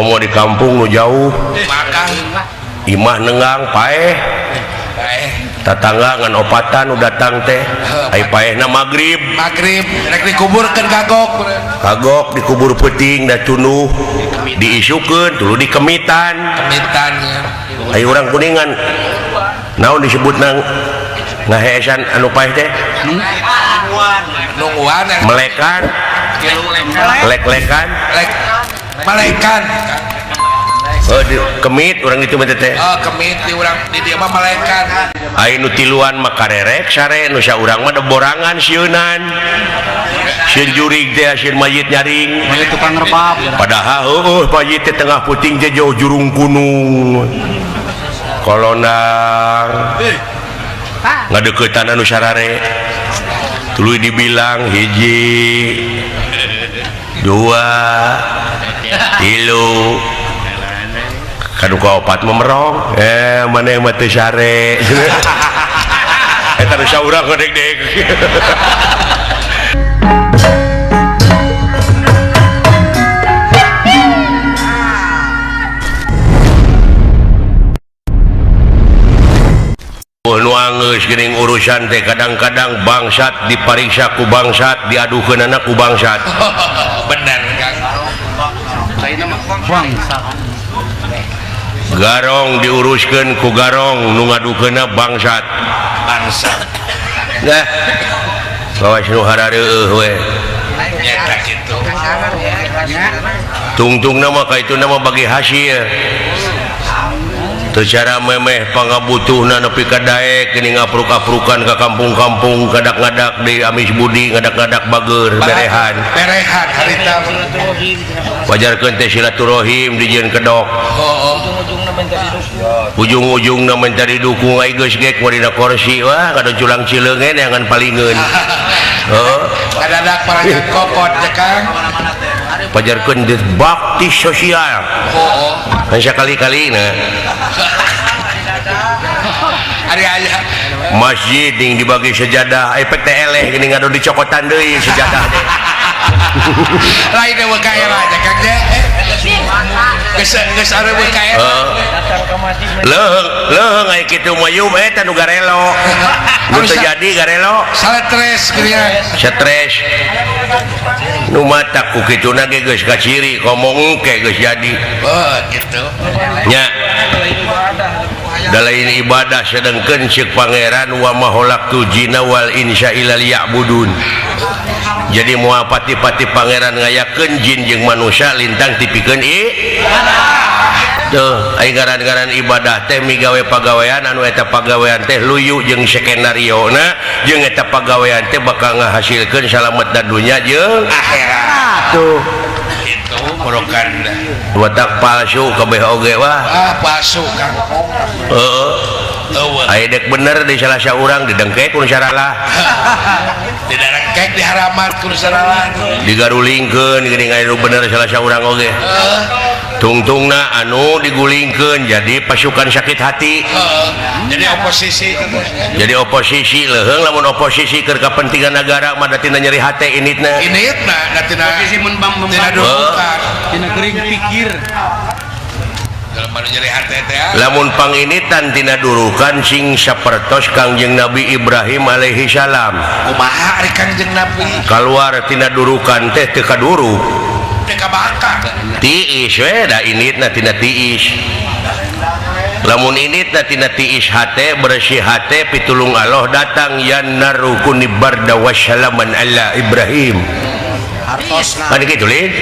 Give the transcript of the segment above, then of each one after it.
mau di kampung nu jauh makan imah nengang paeh tatangga ngan opatan nu datang teh ai paehna magrib rek dikuburkeun kagok dikubur peuting da tunuh diisukeun tuluy dikemitan ai urang kuningan naon disebutna ngaheesan anu paeh teh nungguan melekan lek-lekan malekan di kemit urang itu teh kemit di urang di dia mah malekan ai nu tiluan mah karerek sare nu saurang mah deborangan sieunan sieun jurig teh sieun mayit nyaring tukang rebab padahal heueuh mayit teh tengah puting teh jauh jurung gunung kolonang ngadeuketan anu sarare tuluy dibilang hiji dua tilu kanu kaopat memerong maneh mah teu sare eta nu saurang ngadeg-deg nuangeus geuning urusan teh kadang-kadang bangsat dipariksa ku bangsat diadukeun anak ku bangsat bener Kang bangsa garong diuruskeun ku garong nu ngadukeunna bangsat nah bawas nu harareueuh we nyata kitu tungtungna mah kaituna mah bagi hasil teu cara memeh pangabutuhna nepi ka daek geuning apruk-aprukan ka kampung-kampung ngadak-ngadak di amis budi ngadak-ngadak bager berehan harita wajarkeun teh silaturahim dijieun kedok ujung-ujungna mencari dukung ai geus gek wadina kursi wah kada culang cileungeun yangan palingeun kadadak parangan kokot ya Kang wajarkeun bakti sosial kan sakali-kalina ari aya masjid yang dibagi sejadah efek teh eleh gini ngadu dicokotan deui sejadah teh lain we ka era aja Kang geus areueuh ka era leung aya kitu mah yum eta nu garelo nu teu jadi garelo stres stres nu mata ku kituna ge geus kaciri ngomong engke geus jadi gitu nya dalain ibadah sedengkeun ceuk pangeran wa maholak tujina wal insya ila liya'budun jadi moal pati-pati pangeran ngayakeun jin jeung manusia lintang tipikeun tuh ai garan-garan ibadah teh migawe pagawean anu eta pagawean teh luyu jeung skenario na jeung eta pagawean teh bakal ngahasilkeun salamet dan dunya jeung akhirat tuh itu propaganda watak palsu kabeh oge wah palsu Kang aya dek bener di salah saurang didengkek kun saralah tidak rengkek diharamat kun saralah digarulingkeun geuning aya nu bener salah saurang oge tungtungna anu digulingkeun jadi pasukan sakit hati jadi oposisi leuheung lamun oposisi keur kepentingan negara mah datina nyeri hate initna datina posisi mun bang tina gering pikir lamun panginitan tina durukan sing sapertos Kangjeng Nabi Ibrahim alaihi salam kumaha ari Kangjeng Nabi keluar tina durukan teh teu kaduruk teu kabaka tiis we da initna tina tiis lamun initna tina tiis hate bersih hate pitulung Allah datang yan narukuni barda wassalaman ala Ibrahim kan gitu lin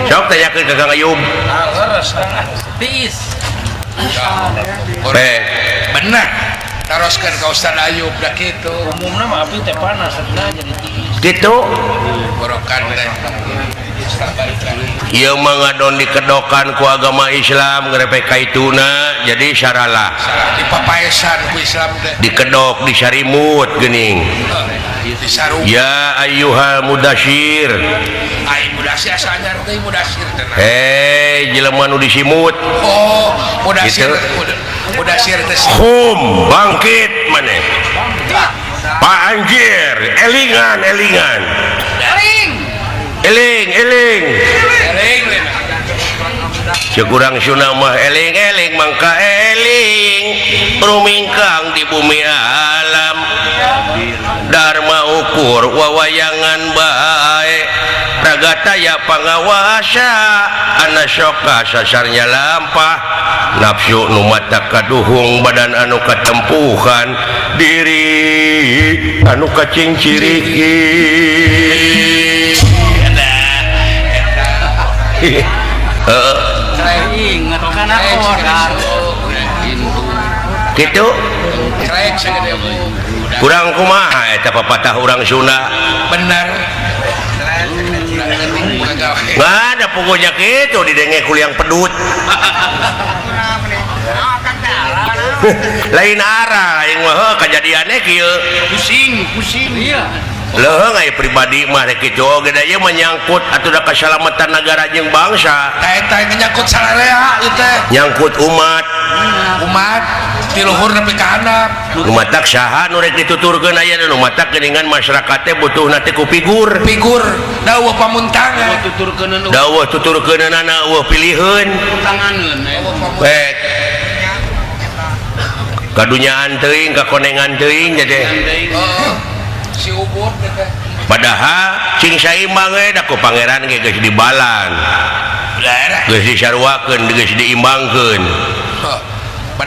sok tanyakeun ka Kang Ayub tiis bener teruskan ka Ustaz Ayub dah kitu umumna mah api teh panas jadi tiis gitu borokan teh ieu mah ngadon dikedokan ku agama Islam ngerepe kaituna jadi syaralah dipapaesan ku Islam teh dikedok disarimut geuning ya ayyuhal mudasyir ai mudasyir asanya teh mudasyir jelema nu disimut mudasyir mudasyir teh hum bangkit maneh Pak Anjir elingan eling Sekurang Sunda mah eling-eling mangka eling rumingkang di bumi alam Dharma ukur wawayangan bae ragataya pangawasa anasyoka sasarnya lampah nafsu nu mata kaduhung badan anu katempuhan diri anu kacing ciriki Ingat kana orang. gitu Krek segede kurang kumaha eta pepatah urang Sunda bener. nggak ada pokoknya gitu didenge kuliang pedut lain arah yang mah kejadiannya kieu Pusing. Iya. leuheung aya pribadi mah rek kitu oge da ieu menyangkut atuh kasalamatan negara jeung bangsa Eta nyangkut salarea ieu teh. nyangkut umat Umat di luhur nepi ka handap. nu matak saha nu rek dituturkeun aya nu matak geuningan masyarakat teh butuhna teh ku figur Dawuh pamuntangan. Tuturkeun dawuh tuturkeunana eueuh piliheun tanganeun. baik kadunyaan teuing kakonengan teuing jadi Si ubud teh. padahal cing saimbang we da ku pangeran ge geus dibalan geus disarwakeun geus diimbangkeun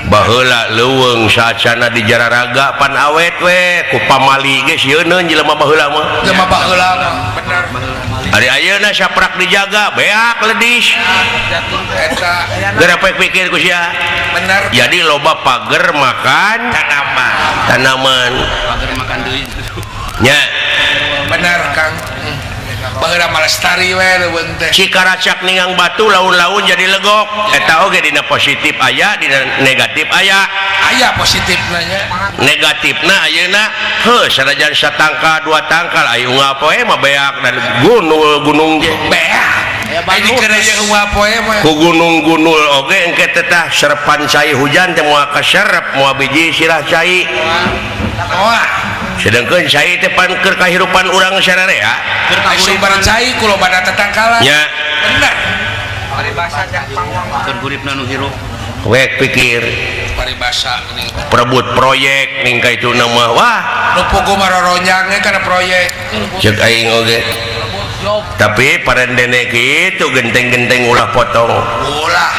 baheula leuweung saacana di jararaga pan awet we ku pamali ge sieuneuh jelema baheula mah Jelema baheula bener. ari ayeuna saprak dijaga beak ledis Eta geura pikir ku sia bener. jadi loba pager makan tanaman Pager makan deui. nya Bener Kang. Baheula malestari we leuweung teh. cikaracak ningang batu laun-laun jadi legok eta oge dina positif aya dina negatif aya Aya positifna nya. negatifna ayeuna heuh sanajan satangka dua tangkal aya unggal poe mah beak dan gunung ge Beak. Ini kena yang wapoe mah. ku gunung-gunul oge engke teh tah serpan cai hujan teh moal kaserep moal biji sirah cai Wah, sedangkeun cai teh pan keur kahirupan urang sararea sumber cai kulo pada tetangkalan. nya Bener. Keur guripna nu hirup. wek pikir Paribasa ini. perebut proyek ning ka itu nama wah Nu pugu maroronyang kana proyek. cek aing oge tapi parendene kitu genteng-genteng ulah potong Ulah.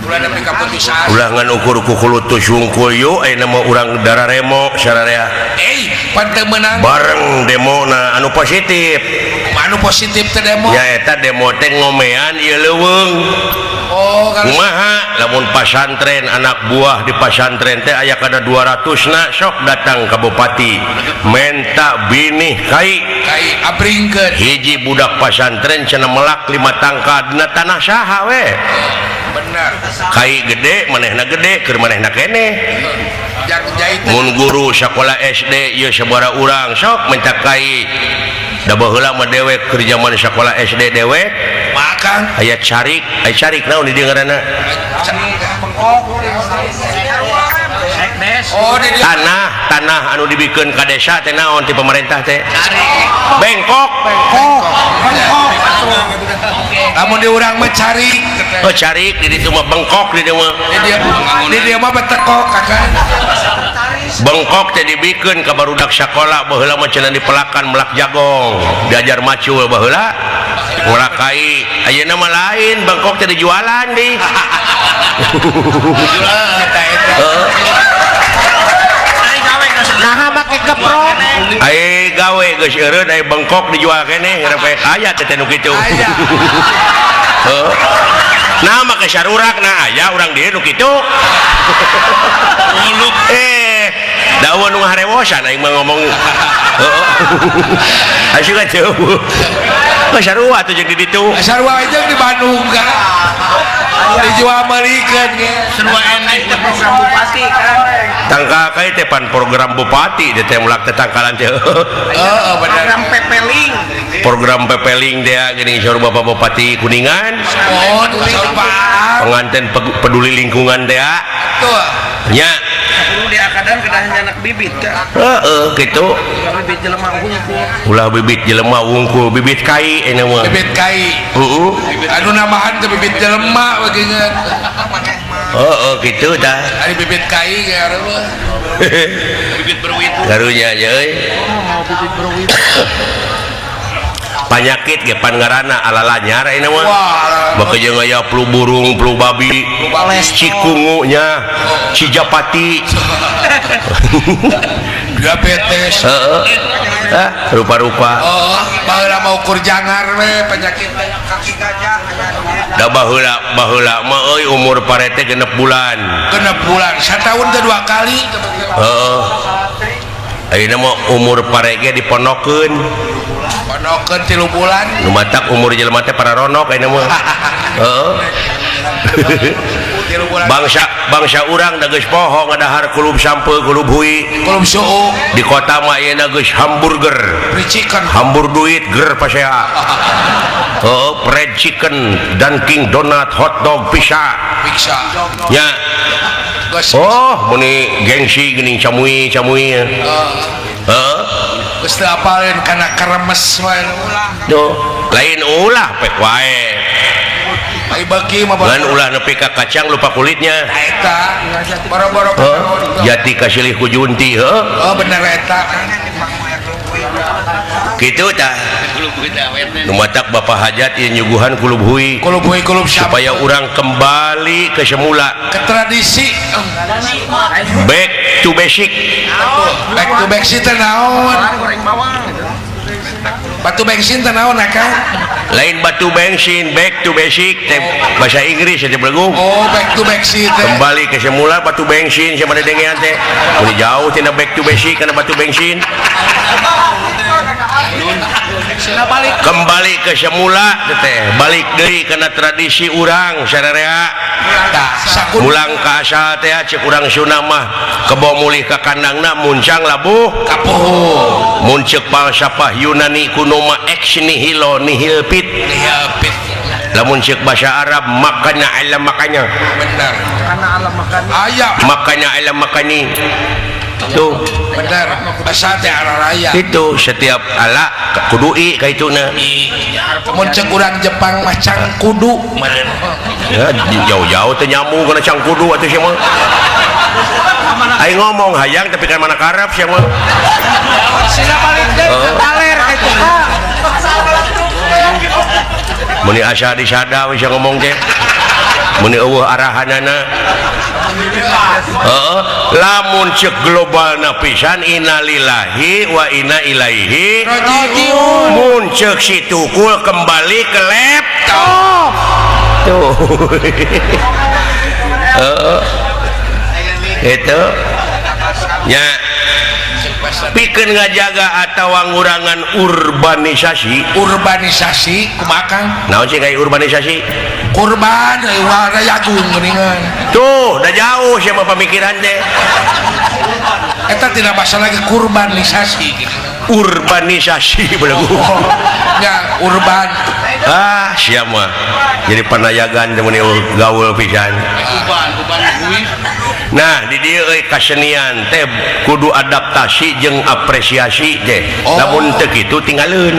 Ulah nepi ka putusan. ulah ngan ukur ku kulutus sungkul yu aya nama urang dara remo sararea Pan teu menang. bareng demona anu positif Anu positif teh demo. ya eta demo teh ngomean ieu leuweung Oh, kalau kumaha lamun pasantren anak buah di pasantren teh aya kada 200 na sok datang ka bupati menta binih kai kai abringkeun. hiji budak pasantren cenah melak 5 tangkadna tanah saha we Bener. kai gede manehna gede keur manehna keneh Yang jahit mun guru sakola SD ieu sabaraha urang sok minta kai da baheula mah dewek keur zaman sakola SD dewek makan. aya carik naon di dieu ngaranna Oh, di dia tanah anu dibikeun ka desa teh naon ti pemerintah teh bengkok lamun di urang mah cari. oh carik di ditu mah bengkok di dieu mah Di dia mah betekok kakak. bengkok teh dibikeun ka barudak sakola baheula mah cenah dipelakan melak jagong diajar macul baheula ulah kai ayeuna mah lain bengkok teh dijualan di Nah make keprok ai gawe geus eureun ai bengkok dijual keneh rek aya teh nu kitu heuh nah make sarurak nah aya urang dieu nu kitu uluk daun nu ngarewosan aing mah ngomong heeh asup ka jeuh sarua tuh jeung di ditu Sarua aja di Bandung kan. Dijual melikeun ge. Sarua enek teh program bupati kan. tangka kai teh pan program bupati teh teh mulak teh tangkalan teh Heeh, bener. Program pepeling. program pepeling teh geuning saur Bapak Bupati Kuningan Oh, sarua. pengantin peduli lingkungan teh Tuh. nya Kudu diakadan kedah nyanak bibit ka. Gitu Bibit jelema hungkul. ulah bibit jelema wungkul bibit kai mah bibit kai anu namahan ke bibit jelema bagingan gitu dah ari bibit kai kayak apa Bibit berwit. garunya aja Mau bibit berwit. penyakit ge pangarana alalanyar mah wah maka jeung aya flu burung flu babi cikungunya cijapati diabetes rupa-rupa baheula mau ukur jangar we penyakit da baheula mah euy umur parete 6 bulan genep bulan satahun teh 2 kali heeh ayeuna mah umur parege diponokeun ponokeun 3 bulan nu matak umur jelema teh pararonok ayeuna mah heeh 3 bulan bangsa urang da geus poho ngadahar kulub sampeu kulub hui kulum suhu di kota mah ayeuna geus hamburger free chicken hambur duit ger pasea fried chicken Dunkin Donut hotdog pizza bisa nya geus muni gengsi geuning camui heeh geus teu apalin kana karemes wae tuh lain ulah pek wae ai bagi mah ngan ulah nepi ka kacang lupa kulitnya eta boro-boro jati kasilih ku junti bener eta gitu tah nu matak bapak hajat ieu nyuguhan kulub hui kulub supaya orang kembali ke semula ke tradisi back to basic sih teh naon Goreng bawang. batu bensin teh naon akang lain batu bensin back to basic teh bahasa Inggris ya belegu back to sih teh kembali ke semula batu bensin sama dengean teh mun jauh tina back to basic kana batu bensin kembali ke semula teh balik deui kana tradisi urang sararea ulang ka asa teh cek urang Sunda mah kebo mulih ka kandangna muncang labuh kapuh mun ceuk falsafah Yunani kuno mah ex nihilo nihil pit lamun ceuk bahasa Arab makanya alam makanya bener Karena alam makan. aya makanya alam makani tuh bener bahasa teh araraya itu setiap ala kudui ka ituna mun ceuk urang Jepang mah cangkudu meureun ya jauh-jauh teh nyambung kana cangkudu atuh sia mah aing ngomong hayang tapi kan mana karep sia mah Sila paling deh kaler itu. muni asa disada we sia ngomong teh muni eueuh arahanana lamun ceuk globalna pisan innalillahi wa inna ilaihi rajiun mun ceuk si tukul kembali ke laptop tuh itu nya pikeun ngajaga atawa ngurangan urbanisasi kumaha Kang naon sih kayak urbanisasi kurban warna yagung geuningan tuh udah jauh siapa pemikiran teh eta tidak masalah lagi kurbanisasi gitu urbanisasi belegu ya urban siapa mah jadi panayagan meni gaul pisan Uban kuih. nah di dieu euy kasenian teh kudu adaptasi jeung apresiasi teh lamun teu kitu tinggalin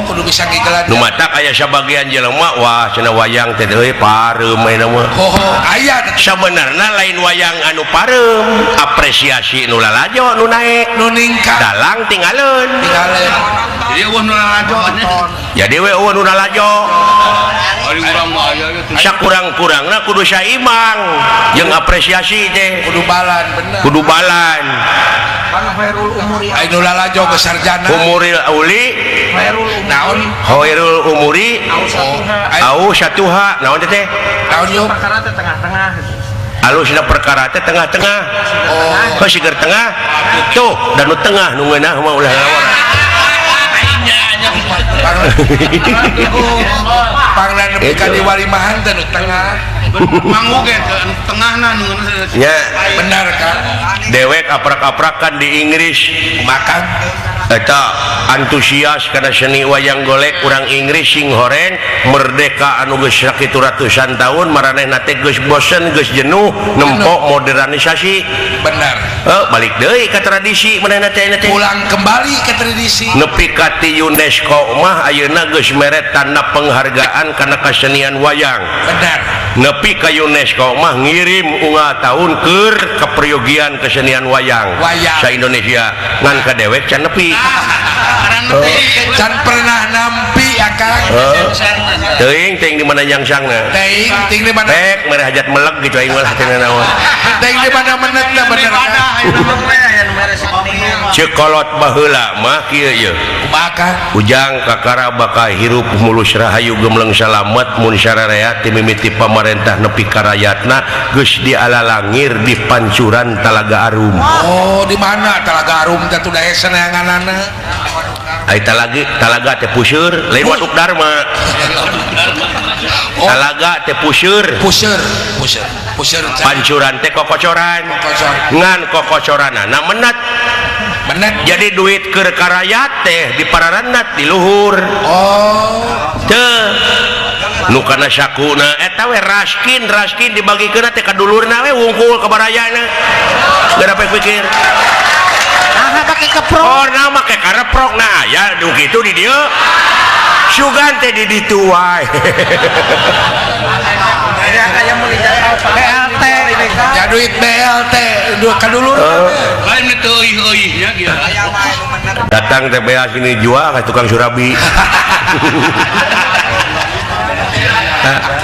kudu bisa ngigelan nu matak aya sabagian jelema wah cenah wayang teh euy parem ayeuna mah aya sabenerna lain wayang anu parem apresiasi nu lalajo nu naek nu ningkat dalang tinggalin Jadi eueuh nu lalajo. jadi we eueuh nu lalajo Ari urang mah aya gitu. sakurang-kurangna kudu saimbang jeung apresiasi teh kudu balan bener kudu balan Khairul umuri. anu lalajo ke sarjana umuril auli naon khairul umuri au satuha naon teh naon yuk Perkara teh tengah-tengah. alusna perkara teh tengah-tengah sigar tengah tuh dan nu tengah nu ngeunah mah ulah lawan pangna nepi ka diwalimahan teh nu tengah Manggu ge ke tengahna nu nya benar kan dewek aprak-aprakan di Inggris makan eta antusias karena seni wayang golek kurang Inggris sing horeng merdeka anu geus sakitu ratusan tahun maranehna teh geus bosen geus jenuh nempok modernisasi benar balik deui ka tradisi manehna teh pulang kembali ke tradisi nepi ka ti UNESCO mah ayeuna geus mere tanda penghargaan kana kasenian wayang benar nepi ka UNESCO mah ngirim unggah tahun keur keperyogian kesenian wayang sa Indonesia ngan ka dewek can nepi can pernah nampi akang teuing di mana nyangsangna ting di mana pek mere hajat meleg gitu aing mah cenah naon ting di mana menetna bener kan cekolot baheula mah kieu ye maka ujang kakara bakal hirup mulus rahayu gemleng salamet mun sararea ti mimiti pamarentah nepi ka rakyatna geus dialalangir di pancuran Talaga Arum. oh di mana Talaga Arum teh tuh daya seneanganana ai talaga teh puseur lain waduk Dharma talaga teh puseur pancuran teh kokocoran ngan kokocoranana menat jadi duit keur karayat teh di pararanat di luhur teu nu kana sakuna eta we raskin dibagikeun teh ka dulurna we wungkul ka barayana geura pikir pakai keprok oh nah make kareprok nah ya nu kitu di dieu sugan teh di ditu wae kayak mau BLT ya duit BLT dua kadulur lain itu euih-euihnya gitu datang teh bea sini jual ka tukang surabi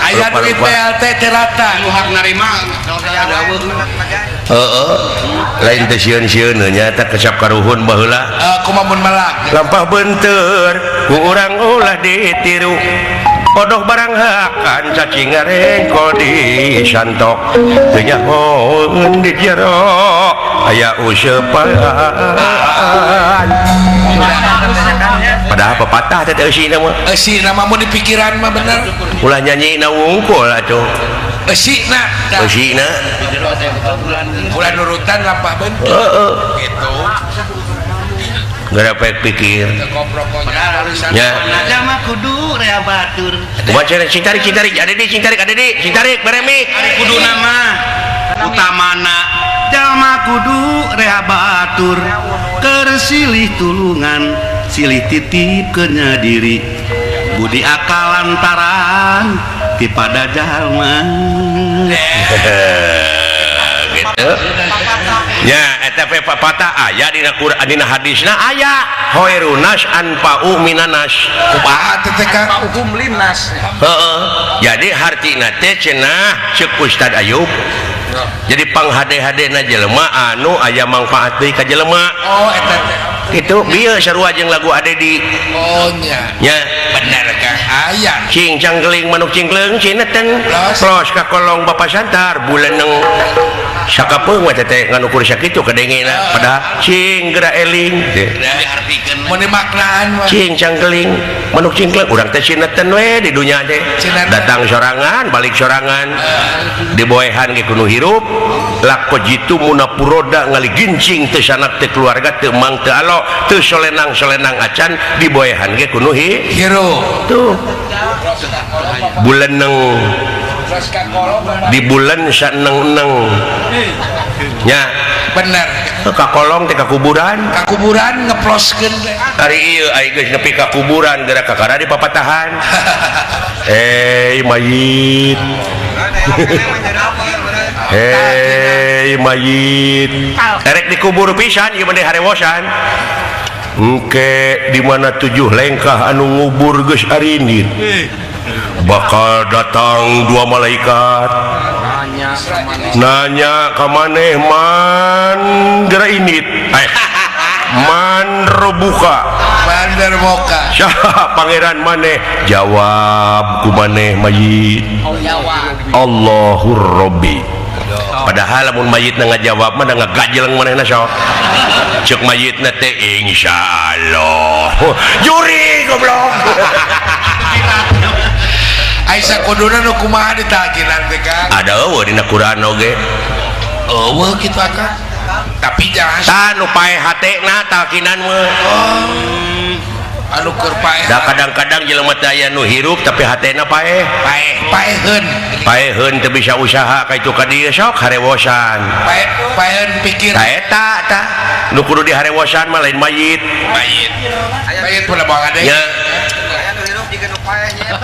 aya duit BLT teh rata nu hak narima kalau saya daweuh lain teh sieun-sieun nya eta kesap karuhun baheula kumamun melak lampah beunteur ku urang ulah ditiru podoh barang hakan cacing ngarengko di santok teu nyahoeun di jero aya useupan padahal pepatah teh eusina mah eusina mah mun di pikiran mah bener ulah nyanyiina wungkul atuh eusina ulah nurutan lampah beunteur gitu gara pek pikir nya ada mah kudu rea batur baca cintarik ada di beremi kudu nama utamana jalma kudu rea batur keur silih tulungan silih titip kenya diri budi akal lantaran ti pada jalma gitu ya eta pepatah aya dina Quran dina hadisna aya khairunas anfa'u minanas kumaha teh ka hukum limnas heeh jadi hartina teh cenah ceuk Ustad Ayub jadi panghade-hadena jelema anu aya manfaat deui ka jelema oh eta teh kitu bieu sarua jeung lagu Adedi oh nya bener Kang aya cing canggeling manuk cingkleung cineten plos ka kolong Bapak Santar bulaneng sakapeung teh teh nganu kudu sakitu kadengena pada cing geura eling teh mun dimaknaan mah cing canggeling manuk cingkleung urang teh cineten we di dunya teh datang sorangan balik sorangan diboehan ge kudu hirup lako jitu munapuroda ngali gincing teu sanak teh keluarga teu mang teu alo teu solenang acan diboehan ge kudu hirup tuh bulaneng di bulan saneng-neng nya bener ka kolong teh ka kuburan ngeploskeun teh hari ieu ai geus nepi ka kuburan geura kakara di papatahan mayit mayit erek dikubur pisan ieu mah harewosan engke di mana 7 lengkah anu ngubur geus arindit bakal datang 2 malaikat nanya ka maneh man geura indit man robuka bandar moka syah pangeran maneh jawab ku maneh mayit Allahur Rabbi padahal lamun mayitna ngajawab mah ngagajeleng manehna sok ceuk mayitna teh insyaallah juri goblok Aisyah kuduna nu kumaha ditakinan teh Kang ada eueuh dina Quran oge eueuh kitu Kang tapi jangan tah nu pae hatena talkinan mah anu keur paeh da kadang-kadang jelema teh aya nu hirup tapi hatena paeh paeheun teu bisa usaha ka itu ka dieu sok harewosan paeheun pikir tah eta tah nu kudu diharewosan mah lain mayit pada banget deh nya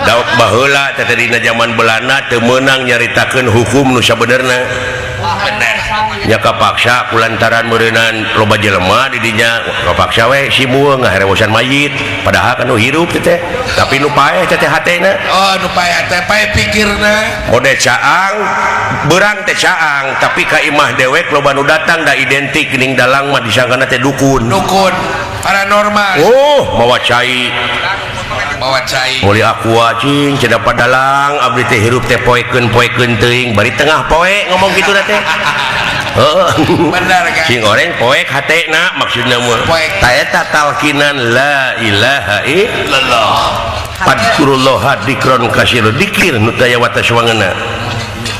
da baheula teh dina zaman Belanda teu meunang nyaritakeun hukum nu sabenerna bener nya kapaksa kulantaran meureunan loba jelema di dinya kapaksa we simueung ngaharewosan mayit padahal kan nu hirup teh tapi nu paeh teh hatena oh nu paeh teh paeh pikirna mode caang beurang teh caang tapi ka imah dewek loba nu datang da identik geuning dalang mah disangkana teh dukun paranormal mawa cai muli aqua cing cenah padalang abdi teh hirup teh poekeun teuing bari tengah poe ngomong kitu teh heeh benar kan cing oreng poek hatena maksudna mah ta eta talkinan la ilaha illallah padkurullaha dzikron katsira dzikir nu taya watas wangeuna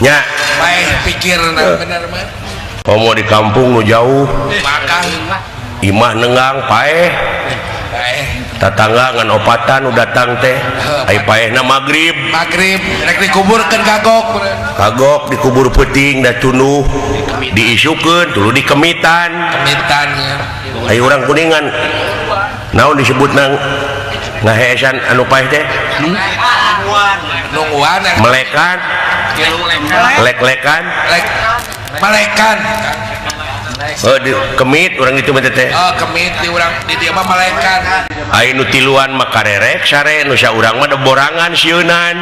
nya paeh pikirna bener mah mau di kampung nu jauh makan imah nengang paeh tatangga ngan opatan nu datang teh ai paehna magrib rek dikuburkeun kagok dikubur peuting da tunduh diisukeun tuluy dikemitan ai urang kuningan naon disebutna ngaheesan anu paeh teh nungguan melekan lek-lekan malekan di kemit urang itu mah teh kemit di urang di dieu mah malekan ai nu tiluan mah karerek sare nu saurang mah borangan sieunan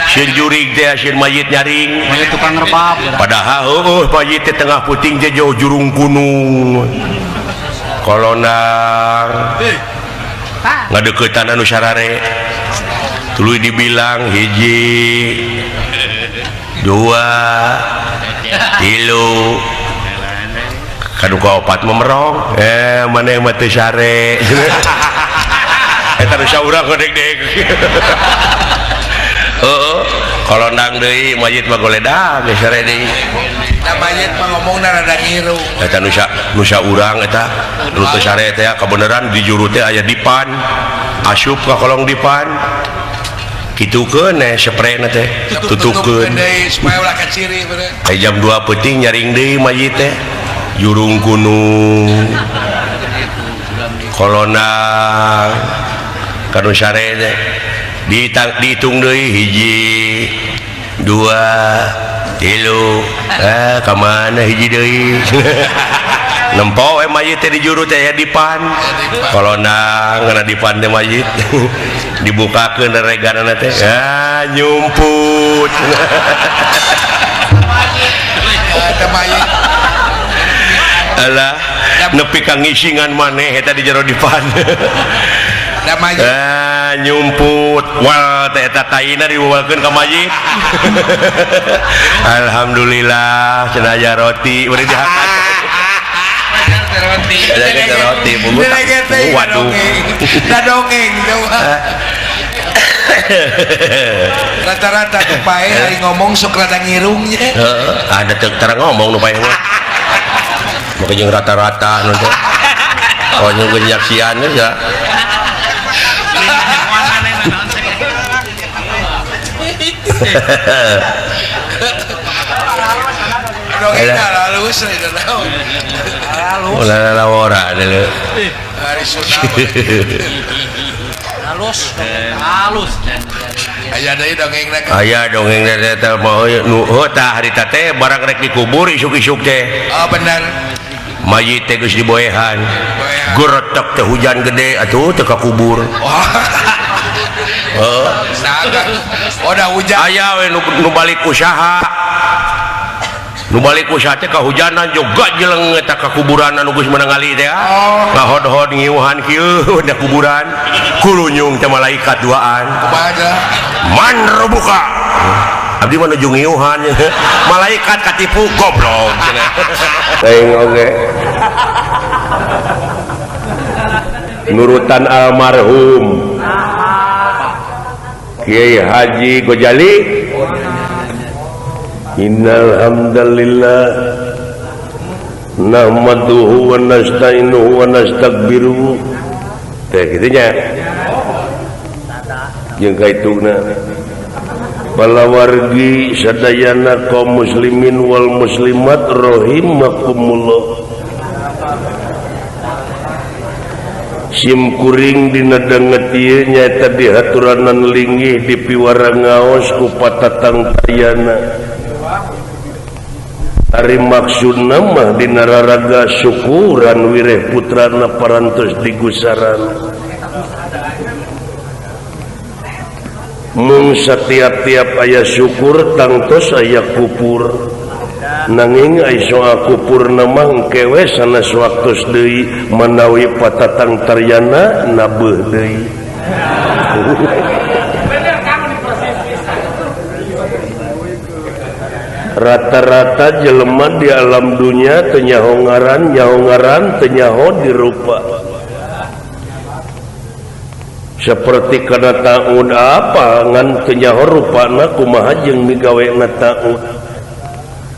sieun jurig teh sieun mayit nyaring mayit tukang rebab padahal heueuh mayit teh tengah puting teh jauh jurung gunung kolonang ngadeukeutana nu sarare tuluy dibilang 1 2 3 kaduka opat memerong maneh mah teu sare eta nu saurang godeg-deg heeh kolondang deui mayit mah goledag geus sare deui da mayit mah ngomongna rada ngiru eta nu saurang eta nu teu sare teh kabeneran di juru teh aya dipan asup ka kolong dipan kitukeun sprayna teh tutupkeun deui supaya ulah kaciri bener ai jam 2 peuting nyaring deui mayit teh jurung gunung kolonang kanu sare teh dihitung deui 1 2 3 ka mana hiji deui nempo mayit teh di juru teh aya dipan kolonang ngana dipan teh mayit dibukakeun reganana teh nyumput ada mayit alah nepi ka ngisingan maneh eta di jero dipan da mayit nyumput wal teh eta taina dibualkeun ka mayit alhamdulillah cenah aya roti urang dihakat roti waduh da dongeng rata-rata paeh hari ngomong sok rada ngirungnya ada teu ngomong nu paeh mah maka jeung rata-rata nu teh oh jeung genyaksian ya dongeng halus itu naon halus ulah ora deuleu hari sunah halus aya deui dongengna aya dongeng teh mah nu tah harita teh barang rek dikubur isuk-isuk teh bener mayit teh geus diboehan geretek teh hujan gede atuh teu kakubur udah hujan aya we nu balik usaha teh kahujanan juga jeleng eta kakuburan anu geus meunang ngali teh ngahod-hod ngiuhan kieu da kuburan kulunyung teh malaikat duaan man rebuka abdi mah nuju ngiuhan malaikat katipu goblok cenah teuing oge nurutan almarhum Kiai Haji Gojali. Innal hamdalillah nahmaduhu wa nasta'inuhu wa nastaghfiruh. Teh kitu nya. Jeung kaituna bala wargi sadayana kaum muslimin wal muslimat rahimakumullah. Sim kuring dina danget ieu nyaeta dihaturanan linggih di piwara ngaos ku patatang tayana. Ari maksudna mah dina raraga syukuran wireh putrana parantos digusaran. Mung setiap-tiap aya syukur tangtos aya kupur. Nanging ai soal kupur nama engkewe sanes waktos deui manawi patatang taryana nabeuh deui. Rata-rata jelema di alam dunia teu nyaho ngaran teu nyaho dirupa. Seperti kana taun apa ngan teu nyaho rupana kumaha jeung migawena taun.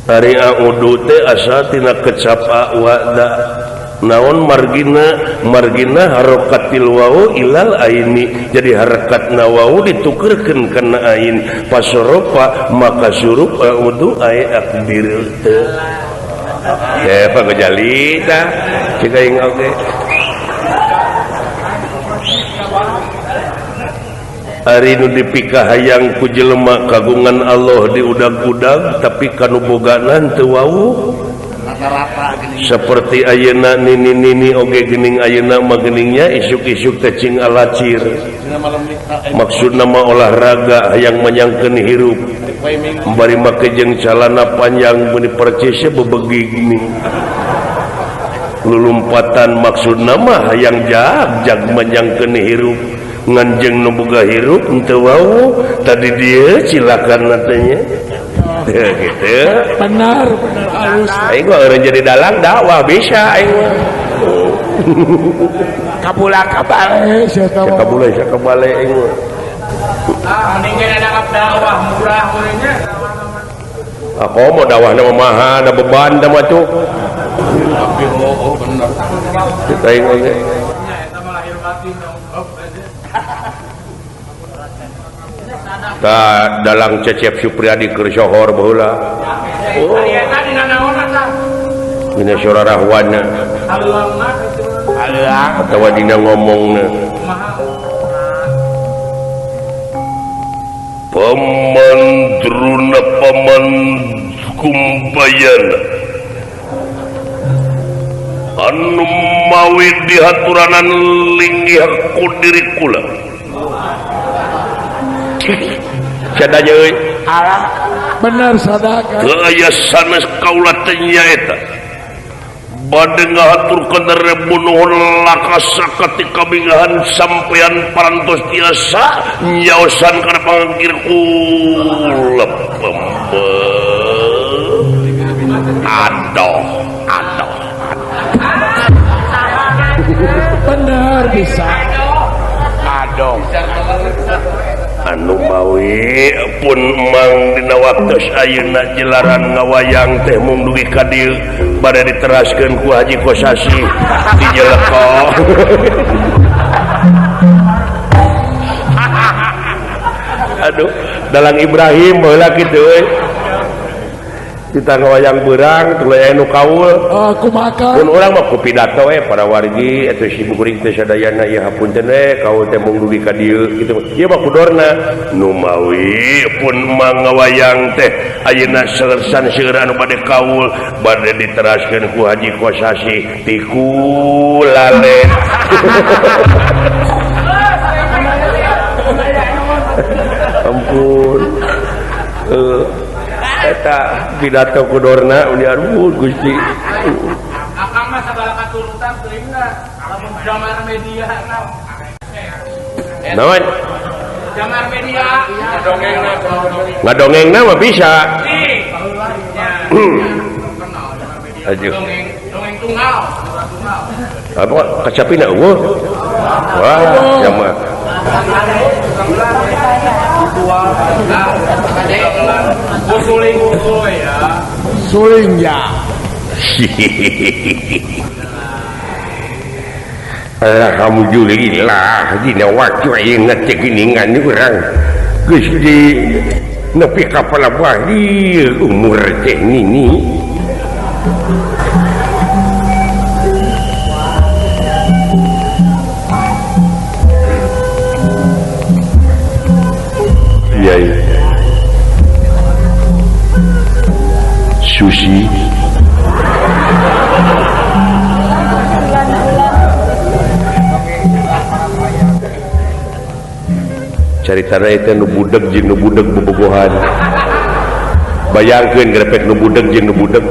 Ari audu teh asa tina kecap wada. Naon margina harakatil wawu ilal aini. Jadi harakatna wawu ditukerkeun kana ain. Pasoropa maka surup audu ai akdir teu. Ya Pak Gojali tah cik aing oge. Ari nu dipikah hayang ku jelema kagungan Allah di udag-udag tapi kanu boganan teu wau rata-rata geuning saperti ayeuna nini-nini oge geuning ayeuna mah geuningnya isuk-isuk teh cing alacir maksudna mah olahraga hayang manyangkeun hirup bari make jeung calana panjang beuni percis bebegi geuning lulumpatan maksudna mah hayang jag manyangkeun hirup nganjeng nu boga hirup henteu wau tadi dia cilakan natanya gitu benar halus aing mah eureun jadi dalang dakwah bisa aing mah kabula kabale kabula kabale aing mah mending ada dakwah murah urangnya aku mau dakwah na maha ada beban da mah tuh tapi benar kita aing oge ka dalang Cecep Supriyadi keur sohor baheula. Oh. Dina surah rahwana. Allah atawa dina ngomongna. Pamandruna paman kumbayana. Anu mawi dihaturanan linggih ku diri kula. Sadaya euy alah benar sadaka aya sanes kaula teh nyaeta bade ngahaturkeun rebunuhun lakasa ketika bingahan sampean parantos tiasa nyaosan kana pangkir kula aduh benar bisa aduh anu mawi pun emang dina waktos ayeuna jelaran ngawayang teh mung dugi ka dieu bade diteraskeun ku Haji Kosasi di Jeleko aduh dalang Ibrahim baheula kitu euy kita ngawayang beurang tuluy aya nu kaul kumaha mun urang mah ku pidato para wargi atuh si kuring teh sadayana ieu hapunten kaul teh mung dugi ka dieu kitu ieu mah kudorna nu mawi pun mangawayang teh ayeuna seursan seueur anu bade kaul bade diteraskeun ku Haji Kosasi ti kulalen ampun eta pidato kudorna uni aduh Gusti akang mah sagala katurutan teuing na lamun jamar media naon jamar media ngadongengna mah bisa aduh dongeng tunggal apa kacapina eueuh wah ya mah Usuling-usuling ya. Suling ya. Alah alhamdulillah dina waktu aya ngecek geuningan urang geus di nepi ka palabah umur teh nini Yai Susi caritana eta nu budeg jeung nu budeg bobogohan bayangkeun grepek nu budeg jeung nu budeg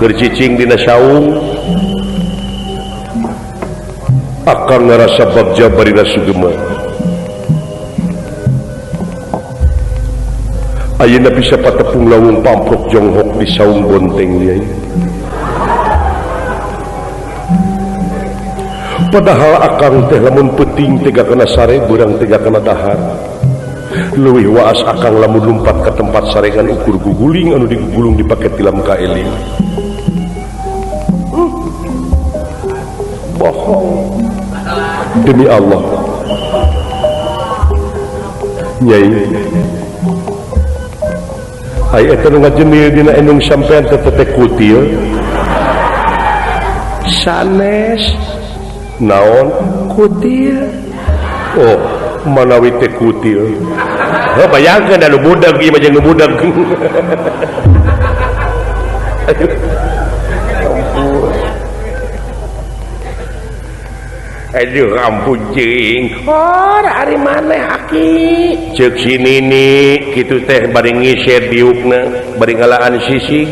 keur cicing dina saung akan ngarasa bagja barina sugema ayeuna bisa patepung lawung pamprok jonghok di saung bonteng Yai. Padahal akang teh lamun peuting tega kana sare beurang tega kana dahar leuwih waas akang lamun lumpat ka tempat sarengan ukur guguling anu digugulung dipake tilam ka eling bohong demi Allah Nyai ai eta nu ngajemil dina enung sampean teh teh kutil sanes naon kutil oh manawi teh kutil bayangkeun anu budak ieu mah jeung nu budak aduh ampun cing ari maneh aki ceuk si Nini kitu teh bari ngisir diukna bari ngalaan sisig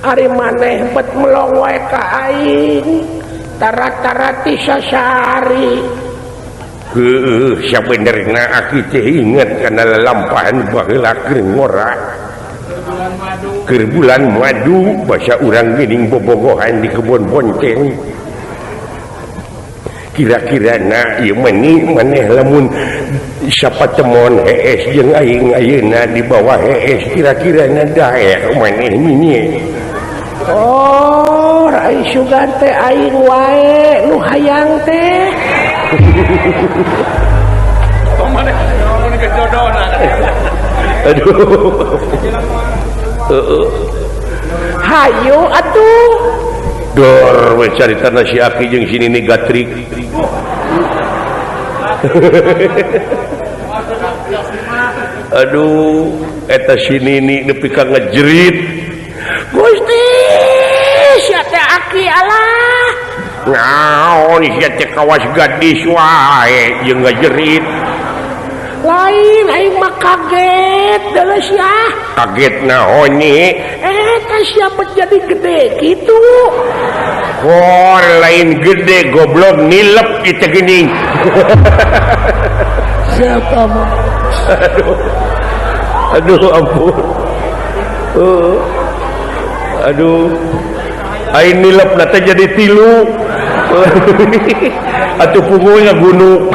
ari maneh bet melong wae ka aing tarat-tarati sasari heuh sabenerna aki teh inget kana lalampahan baheula keur ngora keur bulan madu basa urang geuning bobogohan di kebon bonteng kira-kira na ieu maneh lamun siapa temon hees jeung aing ayeuna di bawah hees kira-kira na daek maneh mini oh rai sugan teh aing wae nu hayang teh Mana kejodohan. aduh hayu atuh dor we caritana si Aki jeung si Nini gatrik aduh eta si Nini nepi ka ngejerit Gusti sia teh Aki alah naon sia teh kawas gadis wae jeung ngajerit lain aing mah kaget deuleu sia kaget naon ni eta sia bet jadi gede kitu oh lain gede goblok nilep itu gini Siapa mah? aduh ampun aduh aing nilep nate jadi tilu atuh pungulnya gunung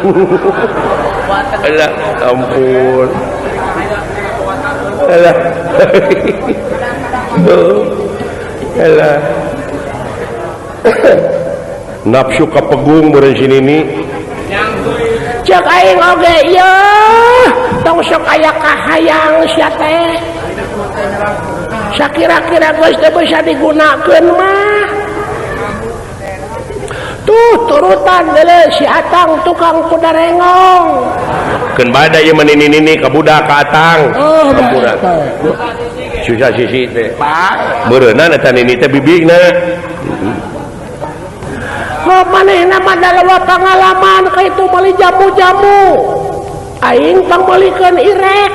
alah ampun alah alah nafsu kapegung beureun si Nini cek aing oge ieu tong sok aya kahayang sia teh sakira-kira geus teh bisa digunakeun mah tuh turutan deuleu si Atang tukang kudarengong keun bada ieu mah Nini ka budak ka Atang Oh, budak susah sisi teh beureunan eta Nini teh bibigna lo manehna mah dalawa pangalaman ka itu meuli jamu-jamu aing pangmeulikeun irek